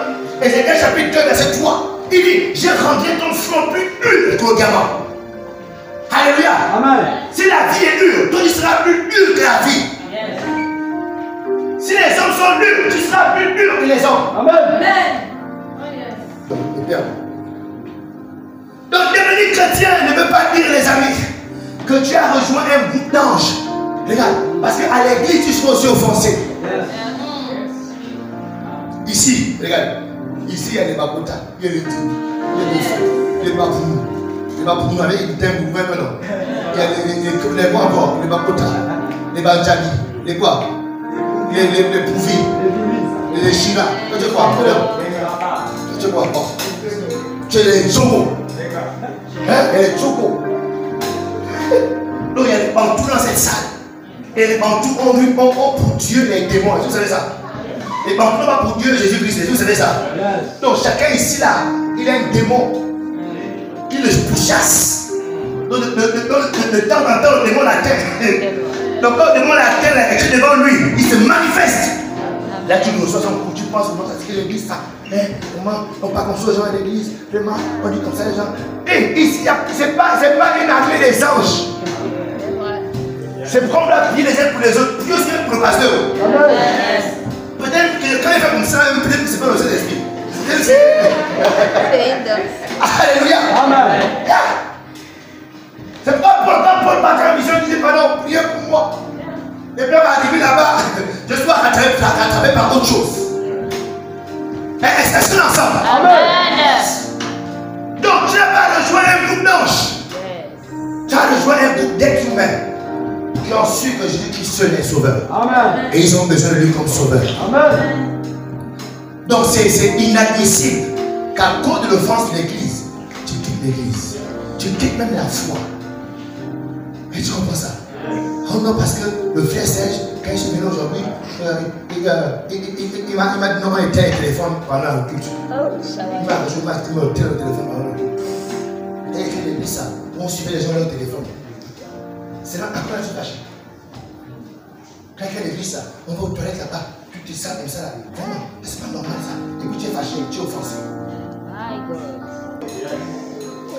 Ézéchiel chapitre 2, verset 3. Il dit, j'ai rendu ton front plus dur que le diamant. Alléluia. Amen. Si la vie est dure, toi tu seras plus dur que la vie. Si les hommes sont durs, tu seras plus dur que les hommes. Amen. Donc devenir chrétien ne veut pas dire, les amis, que tu as rejoint un groupe d'anges. Regarde, parce qu'à l'église tu seras aussi offensé. Ici, regarde, ici il y a les Makotas, il y a les Dini, il y a les Mapoumou. Les Mapoumou avec une thème ou même non. Il y a les quoi encore, les Makotas, les Banjani, les quoi, les Pouvis, les China. Tu sais quoi, tu sais quoi, tu es les Zogo. Il y a les Zogo. Donc il y a les Bantous dans cette salle. Et les Bantous ont pour Dieu les démons. Vous savez ça? Les Bantous n'ont pas pour Dieu Jésus-Christ. Vous savez ça? Donc chacun ici là, il a un démon qui le pourchasse. Donc de temps en temps, le démon l'atteint. Donc quand le démon l'atteint, il est devant lui, il se manifeste. Là tu nous reçois son coup, tu penses comment ça se fait l'église ça? Comment on ne parle pas comme ça aux gens à l'église? Vraiment, on dit comme ça les gens. Et ici, ce n'est pas une armée des anges. C'est pour qu'on la prier les uns pour les autres, puis aussi pour le pasteur. Peut-être que quand il fait comme ça, peut-être que c'est pas le Saint-Esprit. Alléluia. Amen. C'est pas pour quand Paul part en mission, il disait pas non, priez pour moi. Et puis on va arriver là-bas, je suis rattrapé par autre chose. Est-ce que l'ensemble? Amen. Donc tu n'as pas rejoint un groupe d'anges. Tu as rejoint un groupe d'êtres humains qui ont su que Jésus-Christ seul est sauveur. Amen. Et ils ont besoin de lui comme sauveur. Amen. Donc c'est inadmissible qu'à cause de l'offense de l'église, tu quittes l'église. Tu quittes même la foi. Et tu comprends ça? Oh non, parce que le frère Serge, quand je suis venu aujourd'hui, il m'a dit non, il était au téléphone pendant le culte. Il m'a dit au téléphone pendant le culte. Il a écrit l'église ça. On suivait les gens au téléphone. C'est là après la caché. Quand il y a l'église ça, on va aux toilettes là-bas, tu te sens comme ça là. Vraiment, c'est pas normal ça. Et puis tu es fâché, tu es offensé.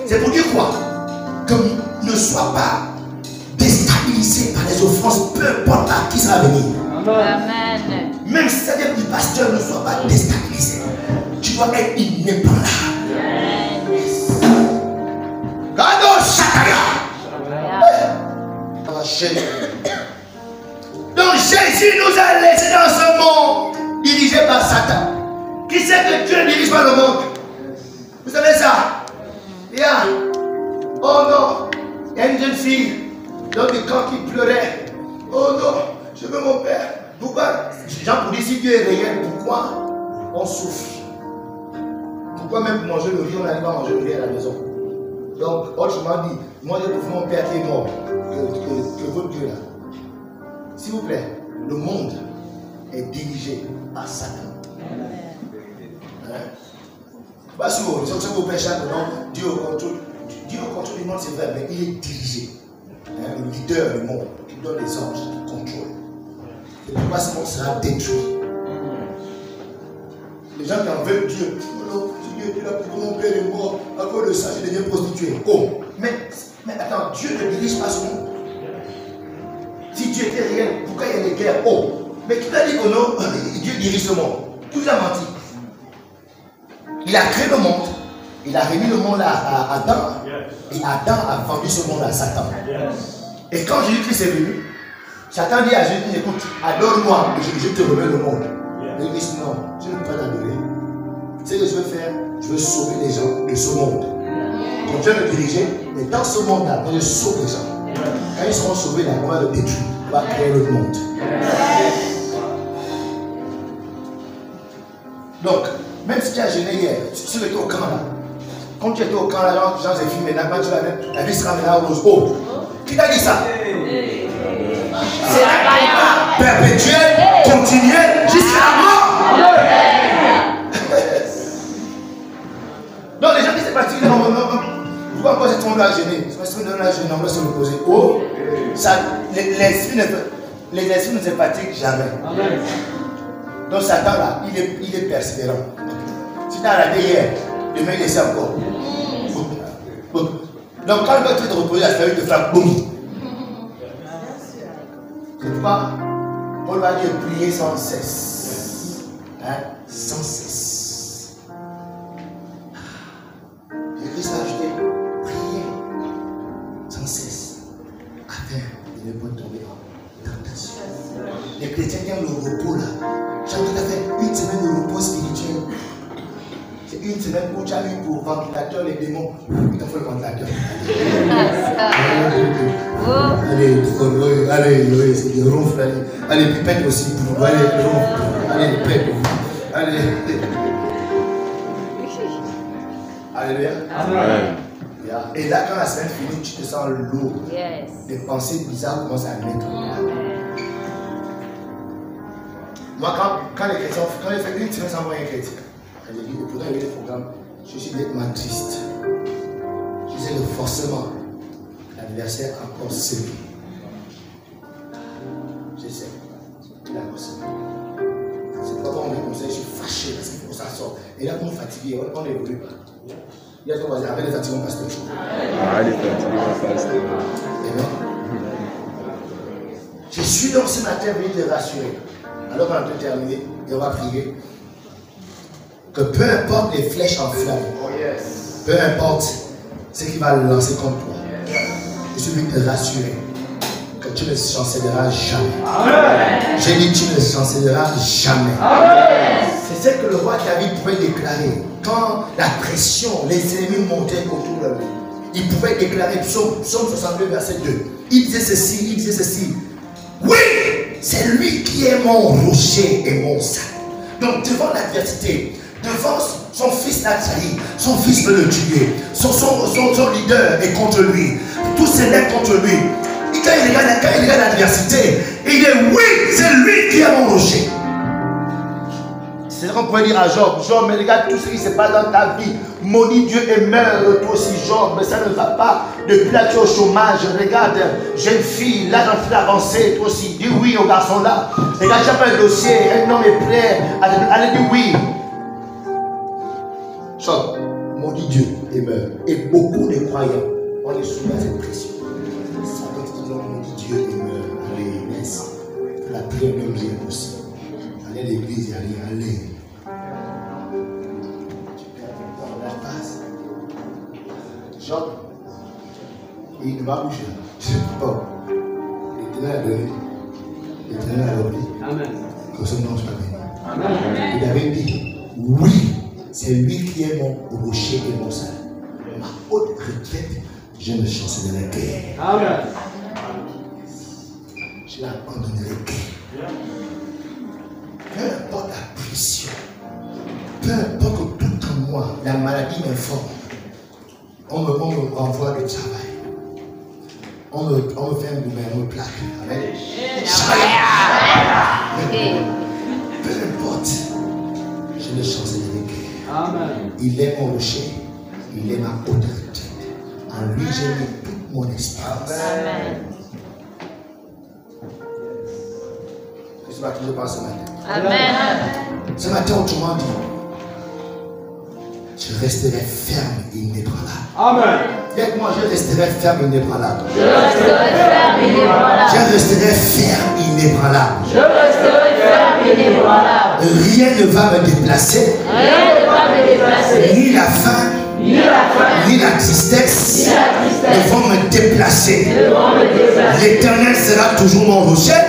C'est pour dire quoi? Que ne sois pas déstabilisé par les offenses, peu importe à qui ça va venir. Amen. Même si ça vient du pasteur, ne sois pas déstabilisé. Tu dois être inébranlable. Gado Shakaya. Donc Jésus nous a laissés dans ce monde dirigé par Satan. Qui sait que Dieu ne dirige pas le monde? Vous savez ça? Yeah. Oh non, il y a une jeune fille dans le camp qui pleurait. Oh non, je veux mon père. Pourquoi? Jean pour dire si Dieu est réel, pourquoi on souffre? Pourquoi même manger le riz, on n'arrive pas à manger le riz à la maison? Donc, autrement dit, moi je trouve mon père qui est mort, que votre Dieu là. S'il vous plaît, le monde est dirigé par Satan. Hein? Pas sûr, si vous prêchez non, Dieu au contrôle du monde, c'est vrai, mais il est dirigé. Hein, le leader du monde, qui donne les anges, qui contrôle. Et pourquoi ce monde sera détruit? Les gens qui en veulent Dieu, oh, Dieu est là pour mon père est mort, à cause de ça, je deviens prostitué. Oh, mais attends, Dieu ne dirige pas ce monde. Si Dieu était réel, pourquoi il y a des guerres? Oh, mais qui t'a dit que non, Dieu dirige ce monde? Tout a menti. Il a créé le monde, il a remis le monde à Adam, et Adam a vendu ce monde à Satan. Et quand Jésus-Christ est venu, Satan dit à Jésus, écoute, adore-moi, et je te remets le monde. Et il dit, non, je ne peux pas t'adorer. Ce que je veux faire, je veux sauver les gens de ce monde. Donc Dieu me diriger, mais dans ce monde-là, je sauve les gens. Quand ils seront sauvés, on va le détruire, on va créer le monde. Donc, même si tu as gêné hier, si tu étais au camp là, quand tu étais au camp là, Jean s'est filmé, maintenant tu vas mettre, la vie sera maintenant rose. Oh, qui t'a dit ça? C'est la perpétuelle, continuelle, jusqu'à la mort. pas si tout le monde doit gêner. Si tout le monde doit gêner, on doit se reposer. Oh, l'esprit ne se fatigue jamais. Amen. Donc Satan là, il est persévérant. Si tu as raté hier, demain il essaie encore. Boum. Donc quand il va te reposer, la il te frappe. Boum. C'est pourquoi Paul va dire prier sans cesse. Hein? Sans cesse. Et Christ a ajouté prier sans cesse. Afin de ne pas tomber en tentation. Les chrétiens qui aiment le repos là. J'ai tout à fait une semaine de repos spirituel. C'est une semaine où tu as eu pour ventilateur les démons. Il t'en faut le ventilateur. Allez, c'est des ronfles. Allez, pipette aussi. Allez, ronfle. Allez, pipette. Allez. Alléluia. Amen. Et là, quand la semaine finit, tu te sens lourd. Yes. Des pensées bizarres commencent à naître. Moi, quand les chrétiens, quand ils font une semaine sans voir un chrétien, quand j'ai dit, pourtant il y a eu des programmes, je suis nettement triste. Je sais que forcément, l'adversaire a encore semé. Je sais, il a encore semé. C'est pourquoi on me conseille, je suis fâché parce qu'il faut que ça sorte. Et là, on est fatigué, on n'évolue pas. Il y a ton voisin, arrête de fatiguer mon pasteur. Arrête de fatiguer mon pasteur. Amen. Je suis donc ce matin venu te rassurer. Alors qu'on a tout terminé, et on va prier. Que peu importe les flèches en flamme, peu importe ce qui va lancer contre toi, je suis venu te rassurer que tu ne chancelleras jamais. J'ai dit tu ne chancelleras jamais. C'est ce que le roi David pouvait déclarer. Quand la pression, les ennemis montaient autour de lui, il pouvait déclarer, psaume 62, verset 2. Il disait ceci. Oui, c'est lui qui est mon rocher et mon sac. Donc devant l'adversité, devant son fils l'a trahi, son fils veut le tuer, son leader est contre lui, tous s'élèvent contre lui. Et quand il regarde l'adversité, il dit oui, c'est lui qui est mon rocher. C'est ce qu'on pourrait dire à Job. Job, mais regarde tout ce qui se passe dans ta vie. Maudit Dieu et meurs toi aussi, Job. Mais ça ne va pas. Depuis là, tu es au chômage. Regarde, jeune fille, là, dans le avancé, toi aussi. Dis oui au garçon là. Regarde, j'ai pas un dossier. Un homme est prêt. Allez, dis oui. Job, maudit Dieu et meurt. Et beaucoup de croyants, on est soumis à cette pression. Ça doit être maudit Dieu et meurt. Allez, laisse. La prière même bien aussi. Allez à l'église et allez. Job, il ne va bouger. Je ne sais pas. L'Éternel a donné. L'Éternel a repris. Amen. Que son nom soit béni. Amen. Il avait dit, oui, c'est lui qui est mon rocher et mon salut. Ma haute retraite, je ne chancellerai guère. Amen. Je n'abandonnerai guère. Peu importe la pression, peu importe que tout en moi, la maladie m'informe. On me renvoie du travail. On me fait un gouvernement, on me plaque. Amen. Peu importe, je ne chancellerai guère. Amen. Il est mon rocher, il est ma haute retraite. En lui, j'ai mis toute mon espérance. Amen. Que ce matin, je pense ce matin. Amen. Ce matin, autrement dit, je resterai ferme et inébranlable. Amen. Avec moi, je resterai ferme et inébranlable. Je resterai ferme et inébranlable. Je resterai ferme et inébranlable. Je resterai ferme et inébranlable. Rien ne va me déplacer. Rien ne va me déplacer. Ni la faim, ni la tristesse, ne vont me déplacer. L'Éternel sera toujours mon rocher.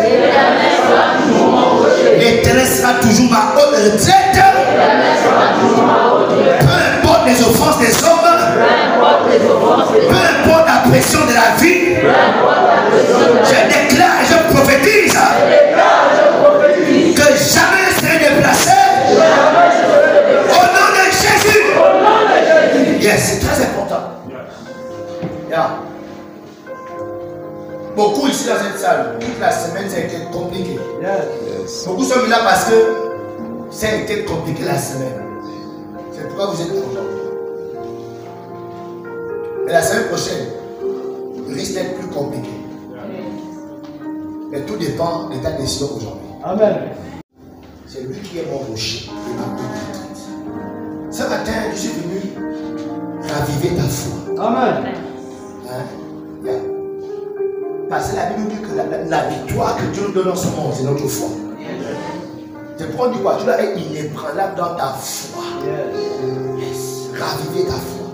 L'Éternel sera toujours ma haute retraite. Peu importe les offenses des hommes, peu importe la pression de la vie, je déclare et je prophétise que jamais je serai déplacé. Au nom de Jésus. Yes, c'est très important. Yeah. Beaucoup ici dans cette salle, toute la semaine, ça a été compliqué. Yes. Beaucoup sont là parce que ça a été compliqué la semaine. C'est pourquoi vous êtes contents. Mais la semaine prochaine, il risque d'être plus compliqué. Mais tout dépend de ta décision aujourd'hui. Amen. C'est lui qui est mon rocher et ma retraite. Ce matin, je suis venu raviver ta foi. Amen. Hein? Yeah. Parce que la Bible dit que la victoire que Dieu nous donne en ce monde, c'est notre foi. C'est pour dire quoi? Tu dois être inébranlable dans ta foi. Yes. Raviver ta foi.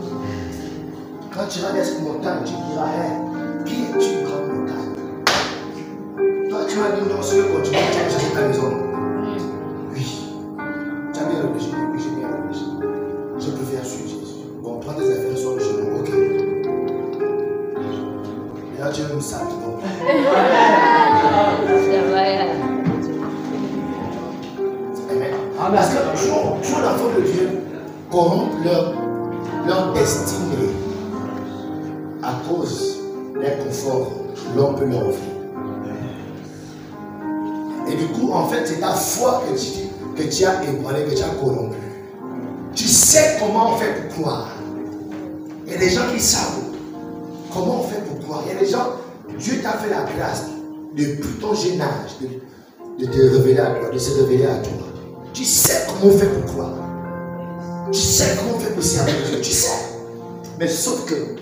Quand tu iras vers cette montagne, tu diras, hey, qui es-tu, grande montagne? Toi, tu m'as dit non, c'est quand tu vas chercher ta maison. Oui. Tu as bien réfléchi. Oui, j'ai bien réfléchi. Je préfère suivre Jésus. Bon, prends tes affaires sur le chemin. Ok. Et là, tu veux me sac. Amen. Parce que toujours l'enfant de Dieu corrompent leur destinée à cause d'un confort l'homme peut leur offrir. Et du coup, en fait, c'est ta foi que tu as ébranlé, que tu as corrompu. Tu sais comment on fait pour croire. Il y a des gens qui savent comment on fait pour croire. Il y a des gens, Dieu t'a fait la grâce depuis ton jeune âge de te révéler à toi, de se révéler à toi. Tu sais comment on fait pour croire. Tu sais comment on fait pour servir Dieu. Tu sais. Mais sauf que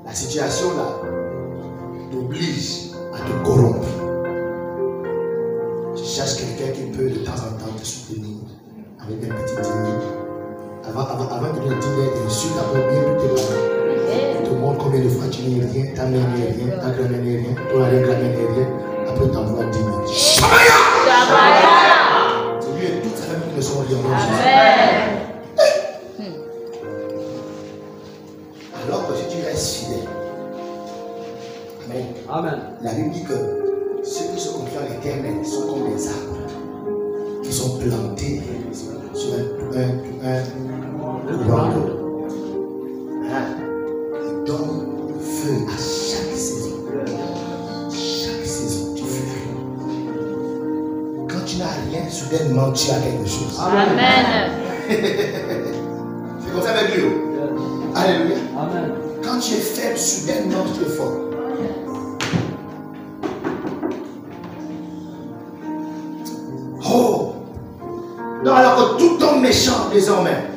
la situation là t'oblige à te corrompre. Tu cherches quelqu'un qui peut de temps en temps te soutenir avec un petit dîner. Avant de donner un dîner, tu insultes d'abord bien tous tes parents. Tu te montres combien de fois tu n'es rien, ta mère n'est rien, ta grand-mère n'est rien, ton arrière-grand-mère n'est rien. Après, tu t'envoies 10 000. Shabaya! C'est lui et toute sa famille qui me sont liés en nom de Jésus. Alors que si tu restes fidèle, Amen. Amen. La Bible dit que ceux qui se confient à l'Éternel sont comme des arbres qui sont plantés sur un courant d'eau. Hein? Ils donnent le feu à chaque saison. Chaque saison, tu fleuris. Quand tu n'as rien, soudainement tu as quelque chose. Amen. C'est comme ça avec lui. Alléluia. Amen. Quand tu es faible, soudainement tu es fort. Oh! Donc alors que tout homme méchant désormais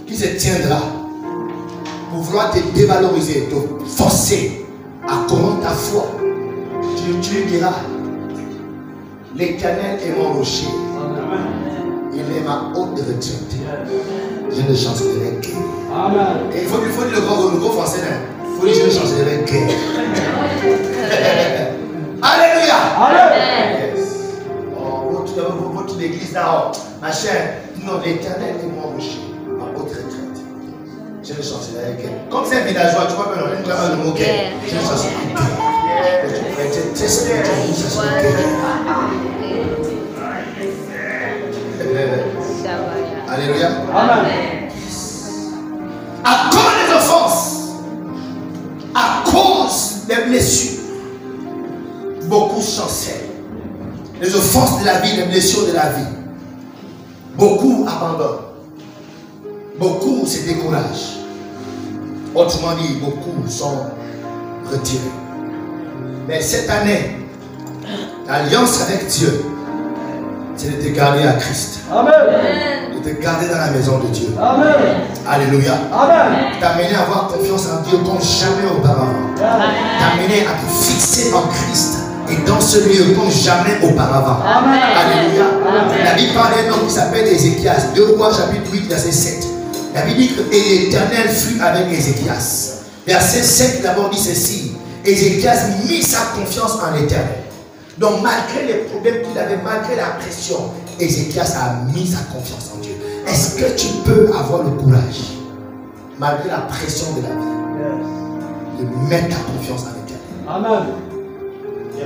qui se tiendra pour vouloir te dévaloriser, te forcer à corrompre ta foi, tu lui diras, l'Éternel est mon rocher. Il est ma haute retraite. Je ne chancerai guère. Amen. Et il faut dire le gros français. Il faut dire je ne chancerai guère. Alléluia. Amen. Yes. Oh, votre église là, ma chère, non, l'Éternel est mon rocher, ma haute retraite. Je ne chancerai guère. Comme c'est un villageois, tu vois, mais on a le mot guère. Je ne chancerai guère. Tu pourrais être très spirituel, je ne chancerai guère. Alléluia. Amen. À cause des offenses, à cause des blessures, beaucoup chancellent. Les offenses de la vie, les blessures de la vie. Beaucoup abandonnent. Beaucoup se découragent. Autrement dit, beaucoup sont retirés. Mais cette année, l'alliance avec Dieu, c'est de te garder à Christ. Amen. De te garder dans la maison de Dieu. Amen. Alléluia. Amen. T'amener à avoir confiance en Dieu comme jamais auparavant. T'amener à te fixer en Christ et dans ce lieu comme jamais auparavant. Amen. Alléluia. Amen. La Bible parle d'un homme qui s'appelle Ézéchias. 2 Rois chapitre 8 verset 7. La Bible dit que l'Éternel fut avec Ézéchias. Verset 7 d'abord dit ceci. Ézéchias mit sa confiance en l'Éternel. Donc malgré les problèmes qu'il avait, malgré la pression, Ézéchias a mis sa confiance en Dieu. Est-ce que tu peux avoir le courage, malgré la pression de la vie, de mettre ta confiance en l'Éternel? Amen. Je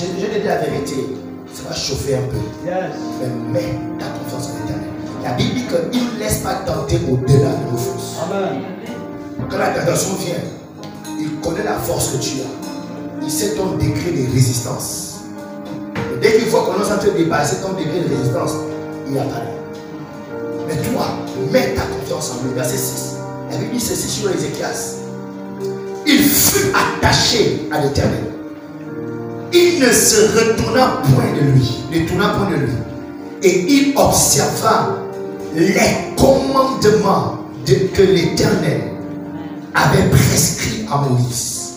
te dis la vérité, ça va chauffer un peu. Yes. Mais mets ta confiance en l'Éternel. La Bible dit qu'il ne laisse pas tenter au-delà de nos forces. Amen. Quand la tentation vient, il connaît la force que tu as. Il sait ton degré de résistance. Et dès qu'il faut qu'on commence à te dépasser ton degré de résistance, il apparaît. Mais toi, mets ta confiance en lui. Verset 6. La Bible dit ceci sur Ézéchias. Il fut attaché à l'Éternel. Il ne se retourna point de lui. Et il observa les commandements que l'Éternel avait prescrits à Moïse.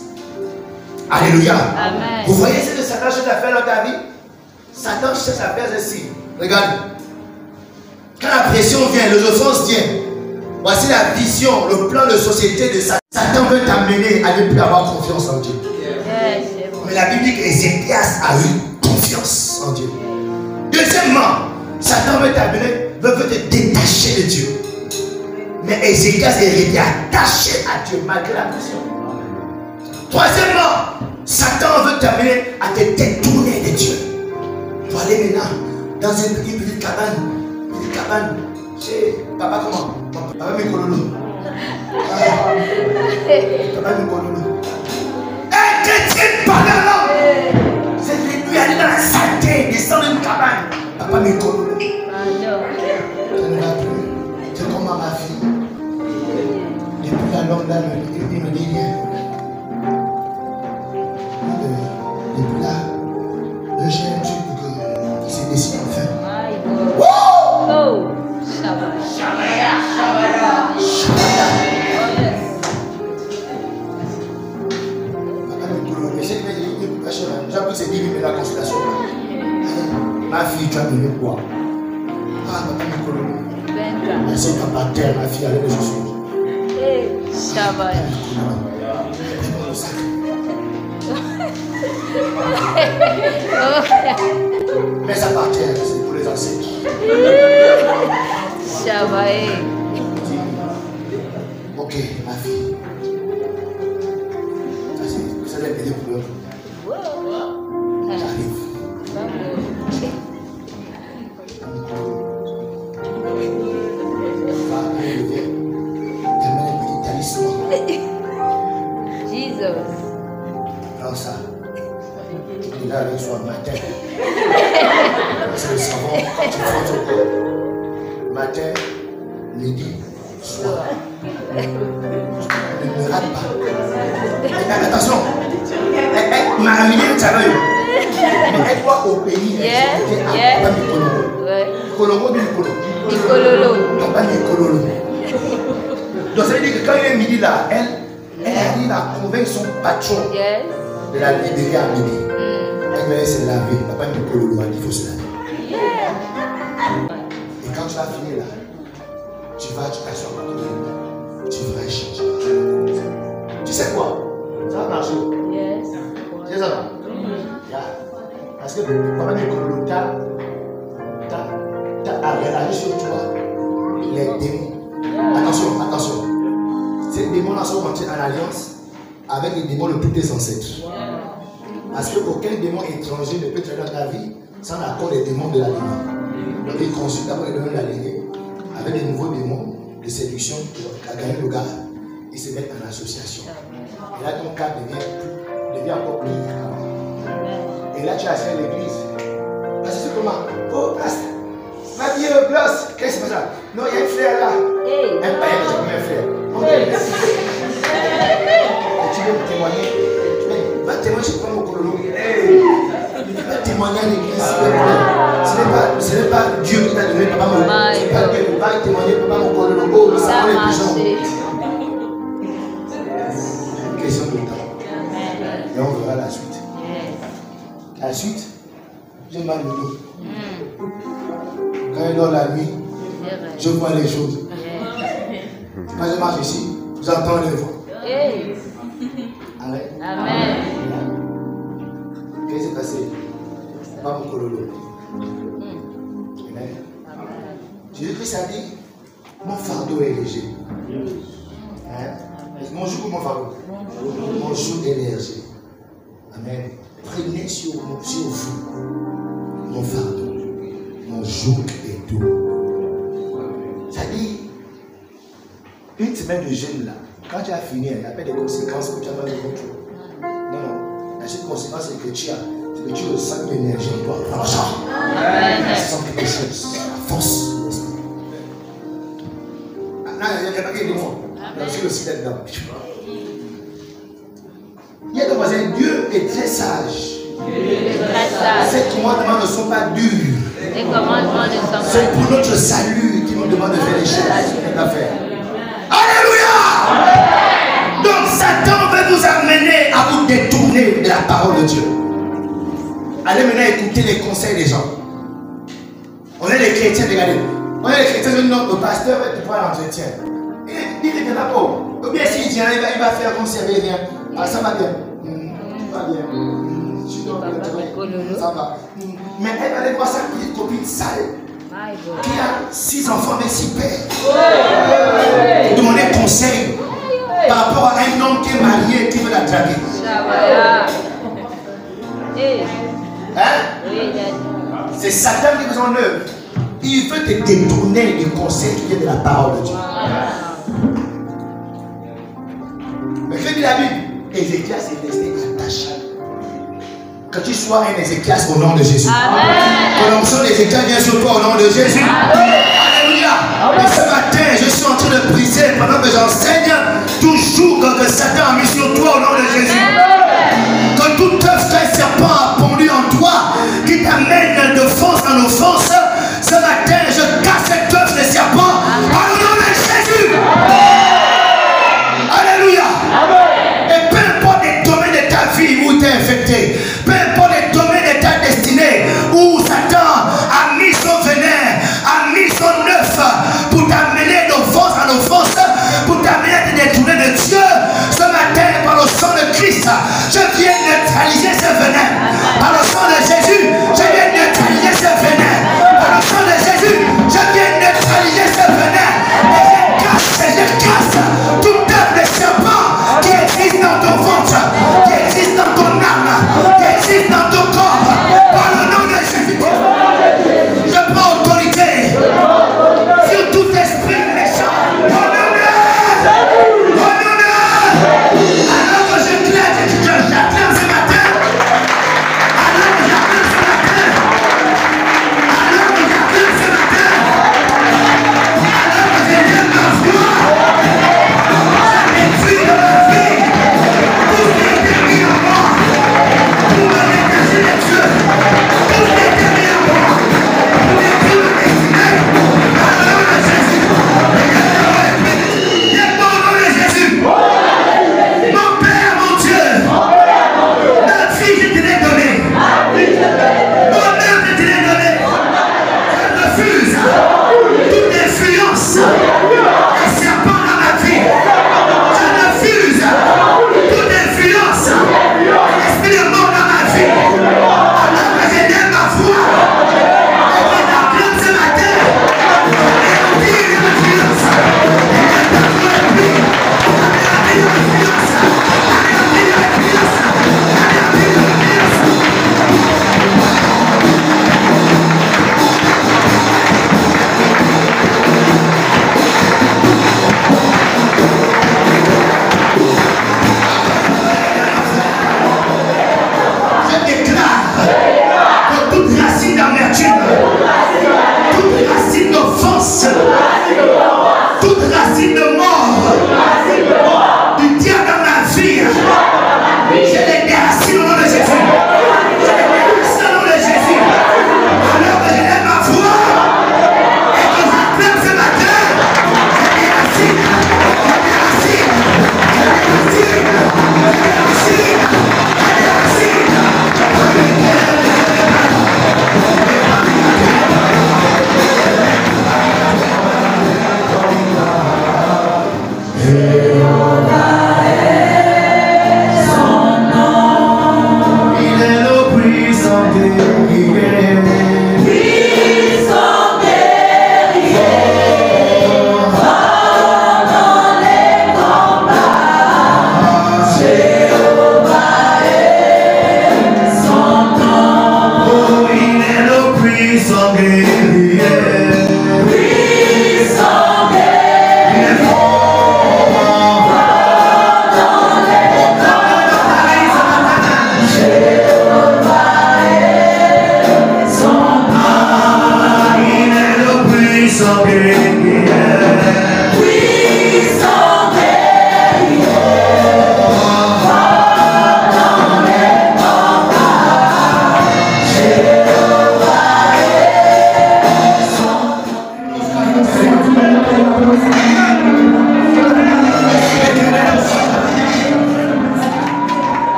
Alléluia. Amen. Vous voyez ce que Satan cherche à faire dans ta vie? Satan cherche à faire ceci. Regarde. Quand la pression vient, les offenses viennent. Voici la vision, le plan de société de Satan. Satan veut t'amener à ne plus avoir confiance en Dieu. Mais la Bible dit qu'Ézéchias a eu confiance en Dieu. Deuxièmement, Satan veut t'amener, veut te détacher de Dieu. Mais Ézéchias est attaché à Dieu malgré la pression. Troisièmement, Satan veut t'amener à te détourner de Dieu. Pour aller maintenant dans une petite cabane. Une cabane chez papa comment? Papa Mikololo. Papa Mikololo. Un chrétien pagano. C'est lui aller dans la saleté, descendre une cabane. Papa Mikololo. C'est comme ma fille. Depuis la longue date, il me dit rien. Depuis là, j'ai un truc qui s'est décidé enfin. Oh! Shabaya. J'ai appris ces 10 minutes de la consultation. Ma fille, tu as donné quoi? Ah, papa Nicolas. Merci, papa, terre, ma fille, allez me chercher. Shabaya. Mais ça par terre, c'est pour les ancêtres. Shabaya. Ok, ma fille. Ça c'est l'aider pour eux. J'arrive. Jesus. Prends ça. Il est là avec soi matin. Parce que le savon, quand tu frottes au corps, matin, midi, soir. Ne rate pas. Attention. Ma midi, tu as vu. Elle doit obéir. Colombo du Colombo. Papa du Colombo. Donc ça veut dire que quand il est midi là, elle arrive à convaincre son patron de la libérer à midi. Elle va se laver. Papa du Colombo a dit qu'il faut se laver. Et quand tu vas finir là, tu t'assois à côté de lui. Tu vas échanger. Tu sais quoi? Ça va marcher. Tu sais ça va? Parce que papa du Colombo t'as relâché sur toi les démons. Attention. Ces démons-là sont rentrés en alliance avec les démons de tous tes ancêtres. Parce qu'aucun démon étranger ne peut entrer dans ta vie sans l'accord des démons de la lignée. Donc ils consultent d'abord les démons de la lignée avec des nouveaux démons de séduction qui ont gagné le gars. Ils se mettent en association. Et là ton cas devient encore plus grave. Et là tu as fait l'église. Parce que c'est comment? Oh, pasteur. Ma vie est place. Qu'est-ce que c'est ça? Non, il y a un frère là. Un païen, c'est comme un frère. Tu veux me témoigner? Va témoigner chez toi, mon colonel. Va témoigner à l'église. Ce n'est pas Dieu qui t'a donné papa mon colonel. Va témoigner papa mon colonel. Oh, ça va les pigeons. C'est une question de temps. Et on verra la suite. La suite, j'ai mal au dos. Quand il dort la nuit, je vois les choses. Quand je marche ici, j'entends les voix. Amen. Qu'est-ce qui s'est passé? Pas mon cololo. Amen. Jésus-Christ a dit, mon fardeau est léger. Mon joug ou mon fardeau? Mon joug est léger. Amen. Prenez sur vous mon fardeau. Mon joug est doux. Ça dit, une semaine de jeûne là, quand tu as fini, il n'y a pas de conséquences que tu as dans le ventre. Non. La seule conséquence c'est que tu ressens une énergie en toi. Tu sens quelque chose. La force de l'esprit. Là, il n'y a pas que des mots. suis aussi là-dedans. Il y a des voisins, Dieu est très sage. Ces commandements ne sont pas durs. C'est pour notre salut qu'il nous demande de faire les choses qu'il a fait. Alléluia! Donc Satan veut vous amener à vous détourner de la parole de Dieu. Allez maintenant écouter les conseils des gens. On est les chrétiens, regardez. On est les chrétiens, le pasteur va te prendre l'entretien. Il est d'accord. Ou bien s'il vient, il va faire comme si il vient. Ah, ça va bien. Ça va bien. Ça va. Mais elle va aller voir sa petite copine sale qui a 6 enfants mais 6 pères. Pour demander conseil par rapport à un homme qui est marié qui veut la draguer. Hein? C'est Satan qui vous en œuvre. Il veut te détourner du conseil qui vient de la parole de Dieu. Mais que dit la Bible? Ézéchias est resté attaché. Que tu sois un Ézéchias au nom de Jésus. Que l'onction d'Ézéchias vient sur toi au nom de Jésus. Alléluia. Et ce matin, je suis en train de briser pendant que j'enseigne toujours que Satan a mis sur toi au nom de Jésus. Que tout œuf qu'un serpent a pondu en toi, qui t'amène de force en offense, ce matin, je casse cet œuf de serpent au nom de Jésus. Alléluia. Et peu importe les domaines de ta vie où tu es infecté, peu importe les domaines de ta destinée où Satan a mis son venin, a mis son œuf pour t'amener d'offense en offense, pour t'amener à te détourner de Dieu, ce matin, par le sang de Christ, je viens neutraliser ce venin. Par le sang de Jésus, je viens neutraliser ce venin. Par le sang de Jésus, je viens neutraliser ce venin. Et je casse toute œuvre de serpent qui existe dans ton ventre, qui existe dans ton âme, qui existe dans ton corps. Par le nom de Jésus, je prends autorité sur tout esprit méchant. Alors que je j'acclame ce matin. Alors que j'acclame ce matin. Alors que j'acclame ce matin. Alors que j'acclame ma foi. Ça détruit dans ma vie. Tout ce qui était mis en moi. Pour me détacher des cieux. Tout ce qui était mis en moi. Pour détruire ma destinée. Par le nom de Jésus. Il y a pas au nom de Jésus. Mon Père, mon Dieu, ma fille, je te l'ai donnée. Mon âme, je te l'ai donnée. Je refuse toute influence des serpents dans ma vie. Je refuse toute influence de l'esprit de mort dans ma vie. Alors que je lève ma voix et que j'acclame ce matin, et retire l'influence. Et ta voix est prise. Allez, l'influence. Je déclare que toute racine d'amertume, toute racine d'offense, toute racine de mort, du diable dans ma vie, je